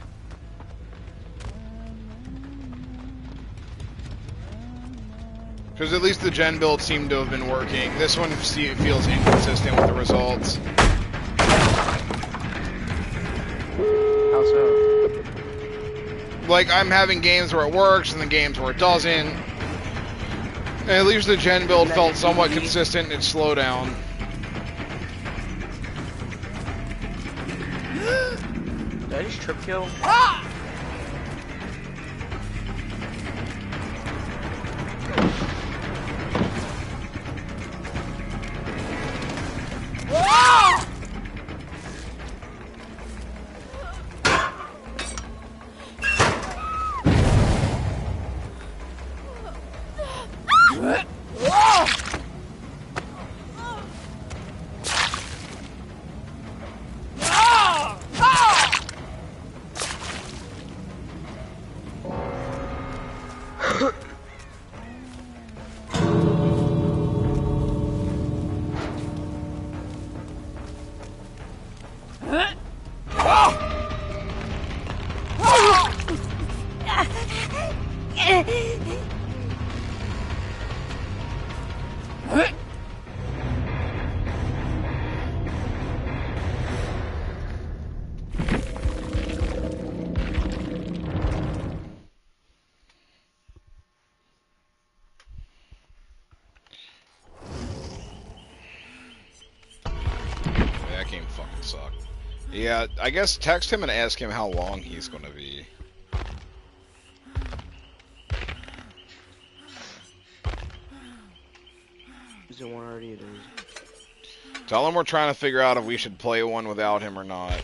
Because at least the gen build seemed to have been working. This one feels inconsistent with the results. How so? Like, I'm having games where it works and then games where it doesn't. And at least the gen build felt somewhat consistent in its slowdown. Did I just trip kill? That game fucking sucked. Yeah, I guess text him and ask him how long he's gonna be. Is it one already? It is. Tell him we're trying to figure out if we should play one without him or not.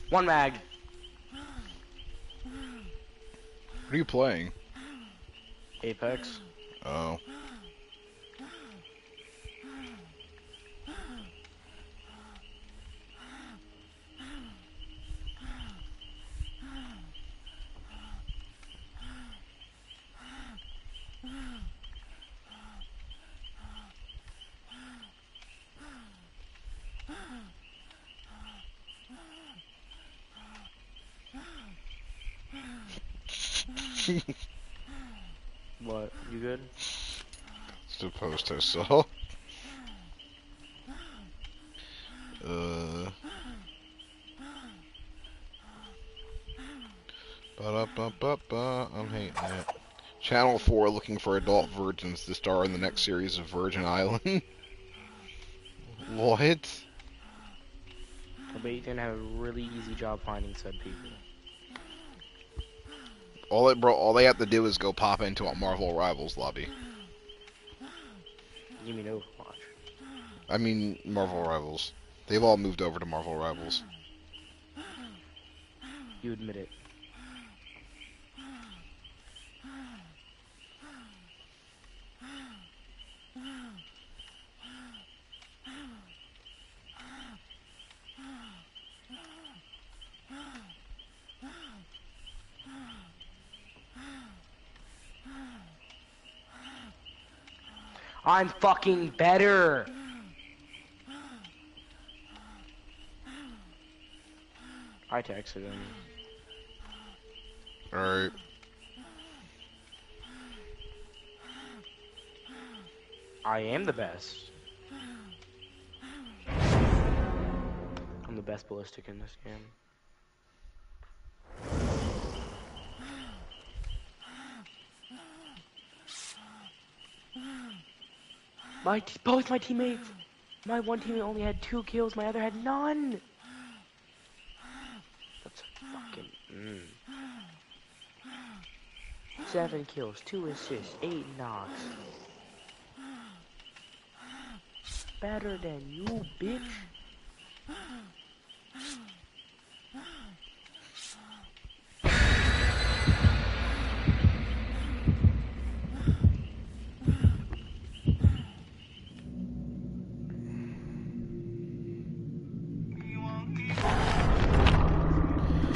One mag. What are you playing? Apex. Oh. What? You good? Supposed to, so. Ba-da-ba-ba-ba, I'm hating it. Channel 4 looking for adult virgins to star in the next series of Virgin Island. What? I bet you're gonna have a really easy job finding said people. All they have to do is go pop into a Marvel Rivals lobby. You mean Overwatch? I mean Marvel Rivals. They've all moved over to Marvel Rivals. You admit it. I'm fucking better. I texted him. Alright. I am the best. I'm the best ballistic in this game. Both my teammates. My one teammate only had 2 kills. My other had none. That's fucking. 7 kills, 2 assists, 8 knocks. Better than you, bitch.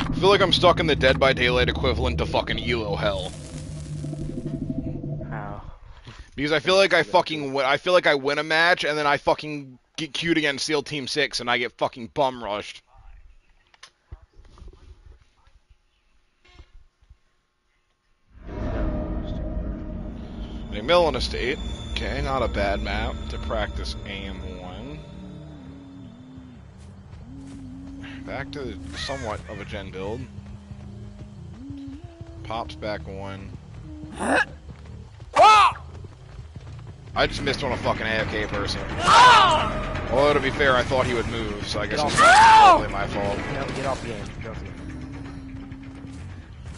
I feel like I'm stuck in the Dead by Daylight equivalent to fucking Elo hell. How? Because I feel like I feel like I win a match and then I fucking get queued against SEAL Team 6 and I get fucking bum rushed. McMillan Estate. Okay, not a bad map to practice AM1. Back to somewhat of a gen build. Pops back 1. I just missed on a fucking AFK person. Although, to be fair, I thought he would move, so I guess it's probably my fault. No, get off the game. Get off the game.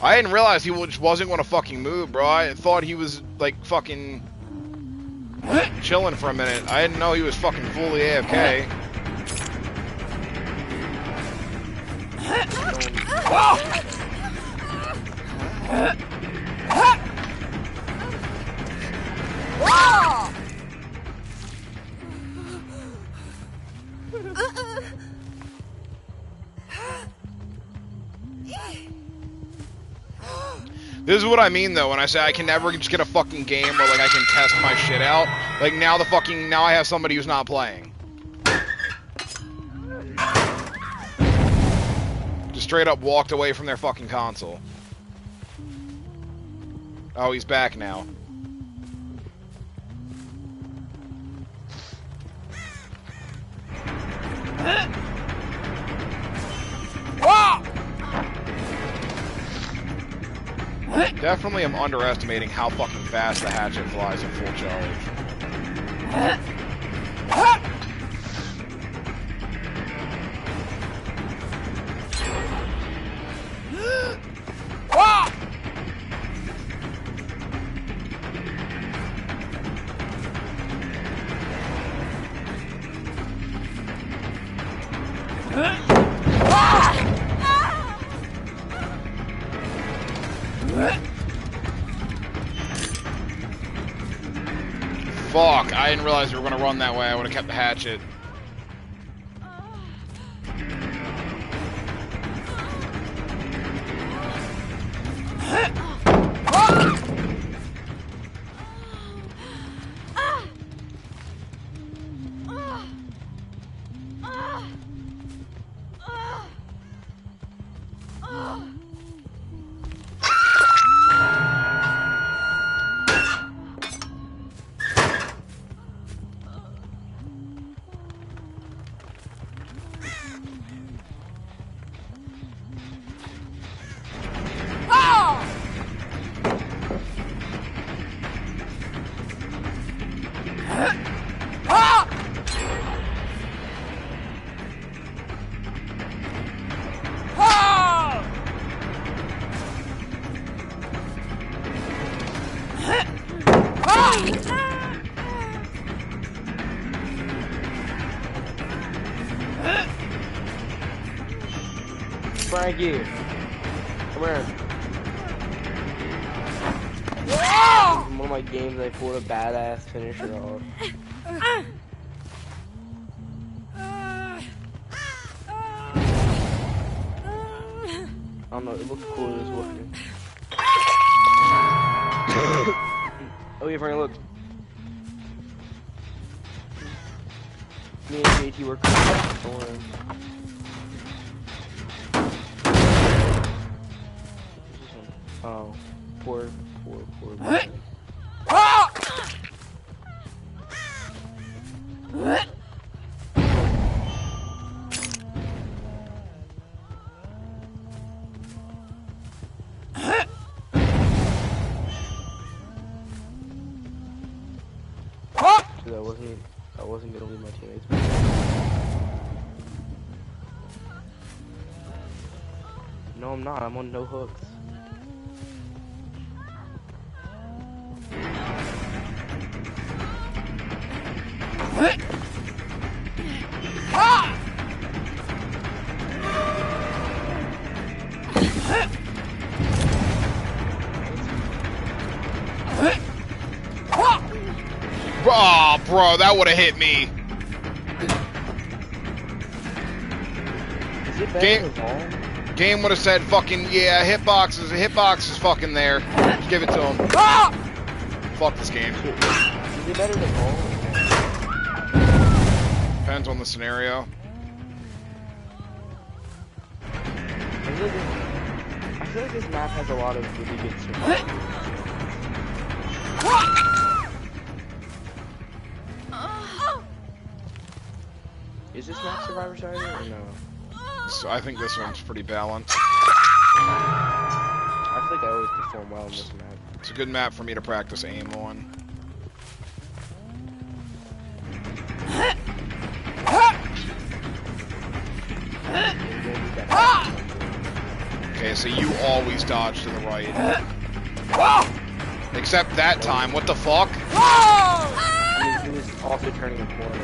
I didn't realize he just wasn't going to fucking move, bro. I thought he was, like, fucking chilling for a minute. I didn't know he was fucking fully AFK. This is what I mean, though, when I say I can never just get a fucking game where, like, I can test my shit out. Like, now I have somebody who's not playing. Just straight up walked away from their fucking console. Oh, he's back now. Definitely am underestimating how fucking fast the hatchet flies at full charge. Fuck, I didn't realize we were going to run that way. I would have kept the hatchet. Frankie, come here. In one of my games, I pulled a badass finisher off. I don't know, it looks cool. It was working. Oh yeah, Frankie, look. Me and JT worked on it. Oh, poor. because I wasn't gonna leave my teammates behind. No, I'm not. I'm on no hooks. Oh, bro, that would have hit me. Is it better than all? Game would have said, "Fucking yeah, hitbox is fucking there." Just give it to him. Fuck this game. Is it better than all? Depends on the scenario. I feel like this map has a lot of really good survival. Is this map Survivor Side or no? So I think this one's pretty balanced. I feel like I always perform well in this map. It's a good map for me to practice aim on. Okay, so you always dodge to the right. Except that time, what the fuck? I mean, he was also turning a corner.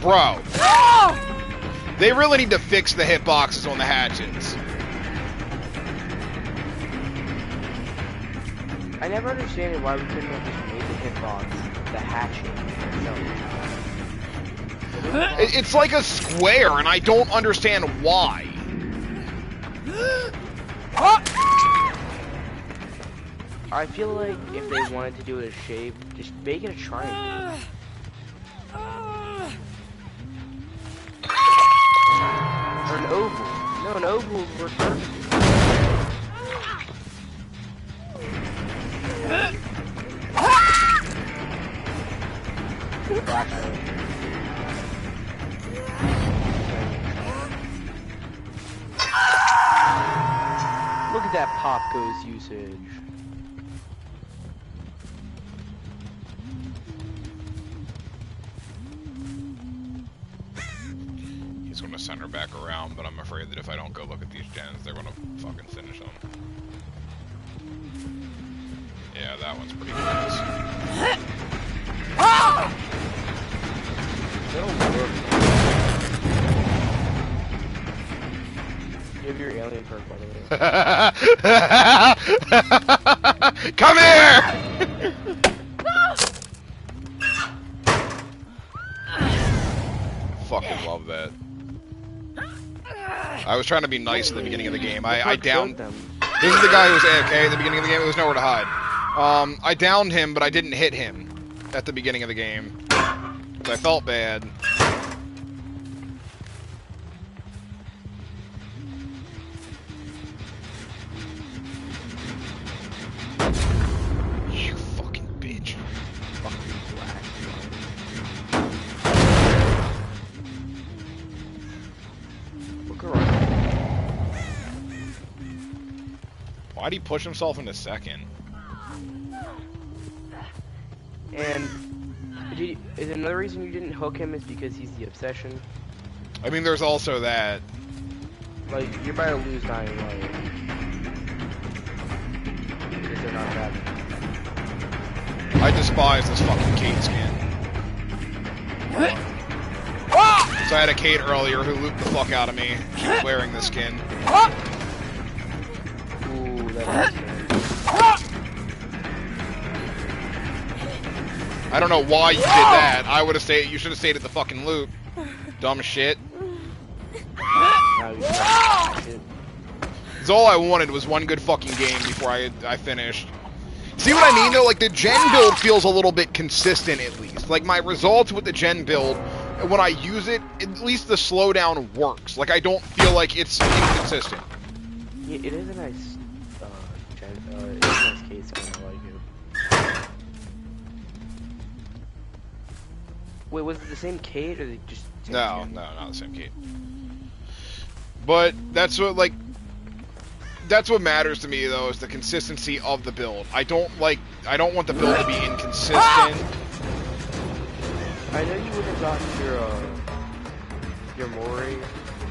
Bro. They really need to fix the hitboxes on the hatchets. I never understand why we couldn't have just made the hitbox the hatchet itself. It's like a square, and I don't understand why. I feel like if they wanted to do it a shape, just make it a triangle. Or an oval. No, an oval would work perfectly. Look at that pop goes usage. He's gonna send her back around, but I'm afraid that if I don't go look at these gens, they're gonna fucking finish them. Yeah, that one's pretty close. You have your alien perk, by the way. Come here! Fucking love that. I was trying to be nice at the beginning of the game. I downed them. This is the guy who was AFK at the beginning of the game. There was nowhere to hide. I downed him, but I didn't hit him at the beginning of the game. Because I felt bad. You fucking bitch. Fucking black. Look around. Why'd he push himself into second? And is another reason you didn't hook him is because he's the obsession? I mean, there's also that. Like, you're about to lose 9 life. Because they're not that. I despise this fucking Kate skin. So I had a Kate earlier who looped the fuck out of me. She was wearing this skin. Ooh, that's nice. I don't know why you did that. I would have stayed. You should have stayed at the fucking loop. Dumb shit. Because all I wanted was one good fucking game before I finished. See what I mean, though? Like, the gen build feels a little bit consistent, at least. Like, my results with the gen build, when I use it, at least the slowdown works. Like, I don't feel like it's inconsistent. Yeah, it is a nice, it's a nice case, I like it. Wait, was it the same Kate, or they just... No, not the same Kate. But, that's what, like... That's what matters to me, though, is the consistency of the build. I don't want the build to be inconsistent. I know you would have gotten your Mori,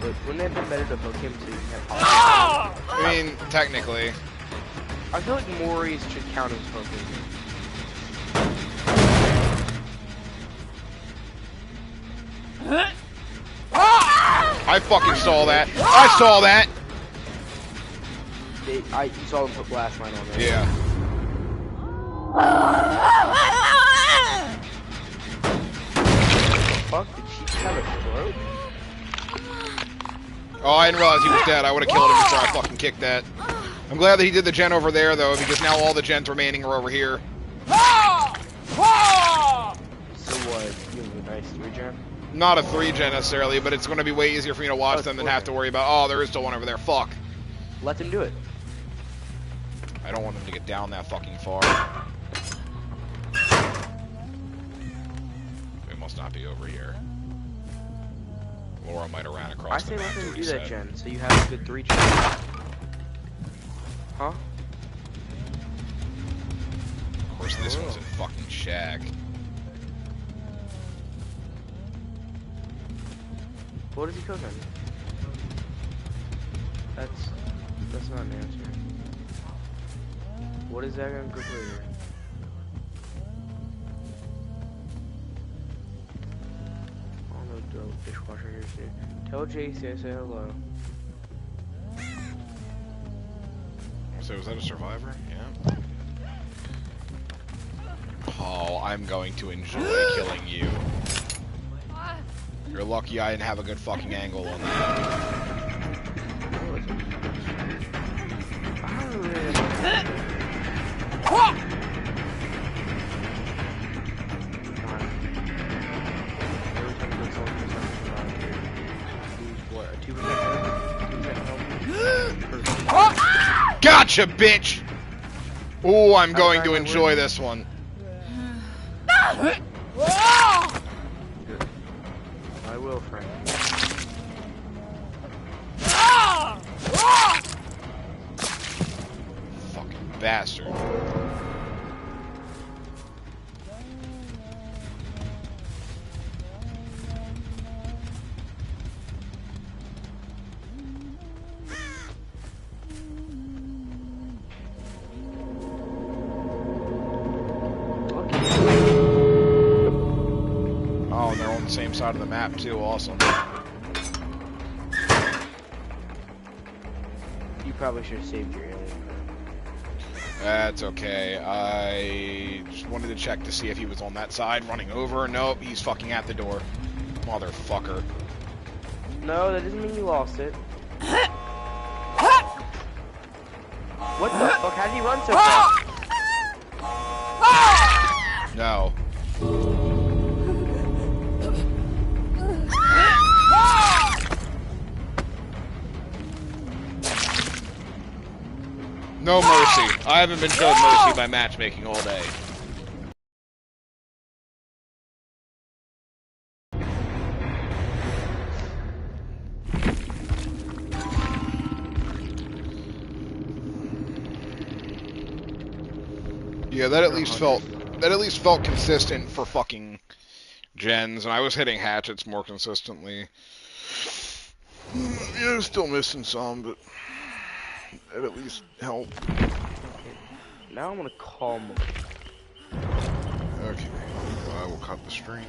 but wouldn't it have been better to hook him so you can have... I mean, technically. I feel like Moris should count as hooking. I fucking saw that. I saw that! You saw them put blast mine on there. Yeah. Fuck, did she have a throat? Oh, I didn't realize he was dead. I would have killed him before I fucking kicked that. I'm glad that he did the gen over there, though, because now all the gens remaining are over here. So what, you have a nice 3-gen? Not a 3-gen necessarily, but it's going to be way easier for me to watch them than have to worry about, oh, there is still one over there, fuck. Let them do it. I don't want them to get down that fucking far. It must not be over here. Laura might have ran across the map. I say let them do that said. gen, so you have a good 3-gen. Huh? Of course, this one's in fucking Shag. What is he cooking? That's not an answer. What is that gonna cook later? Oh no, dope dishwasher here too. Tell JC I say hello. So was that a survivor? Yeah. Oh, I'm going to enjoy killing you. You're lucky I didn't have a good fucking angle on that. Gotcha, bitch! Ooh, I'm going to enjoy this one. I will, Frank. Fucking bastard. Oh, they're on the same side of the map too, awesome. You probably should have saved your alien. That's okay. I just wanted to check to see if he was on that side running over. Nope, he's fucking at the door. Motherfucker. No, that doesn't mean you lost it. What the fuck? How did he run so fast? No. No mercy. I haven't been showed mercy by matchmaking all day. Yeah, that at least felt consistent for fucking gens, and I was hitting hatchets more consistently. Yeah, still missing some, but it at least helped. Now I'm gonna call him. Okay, well, I will cut the stream.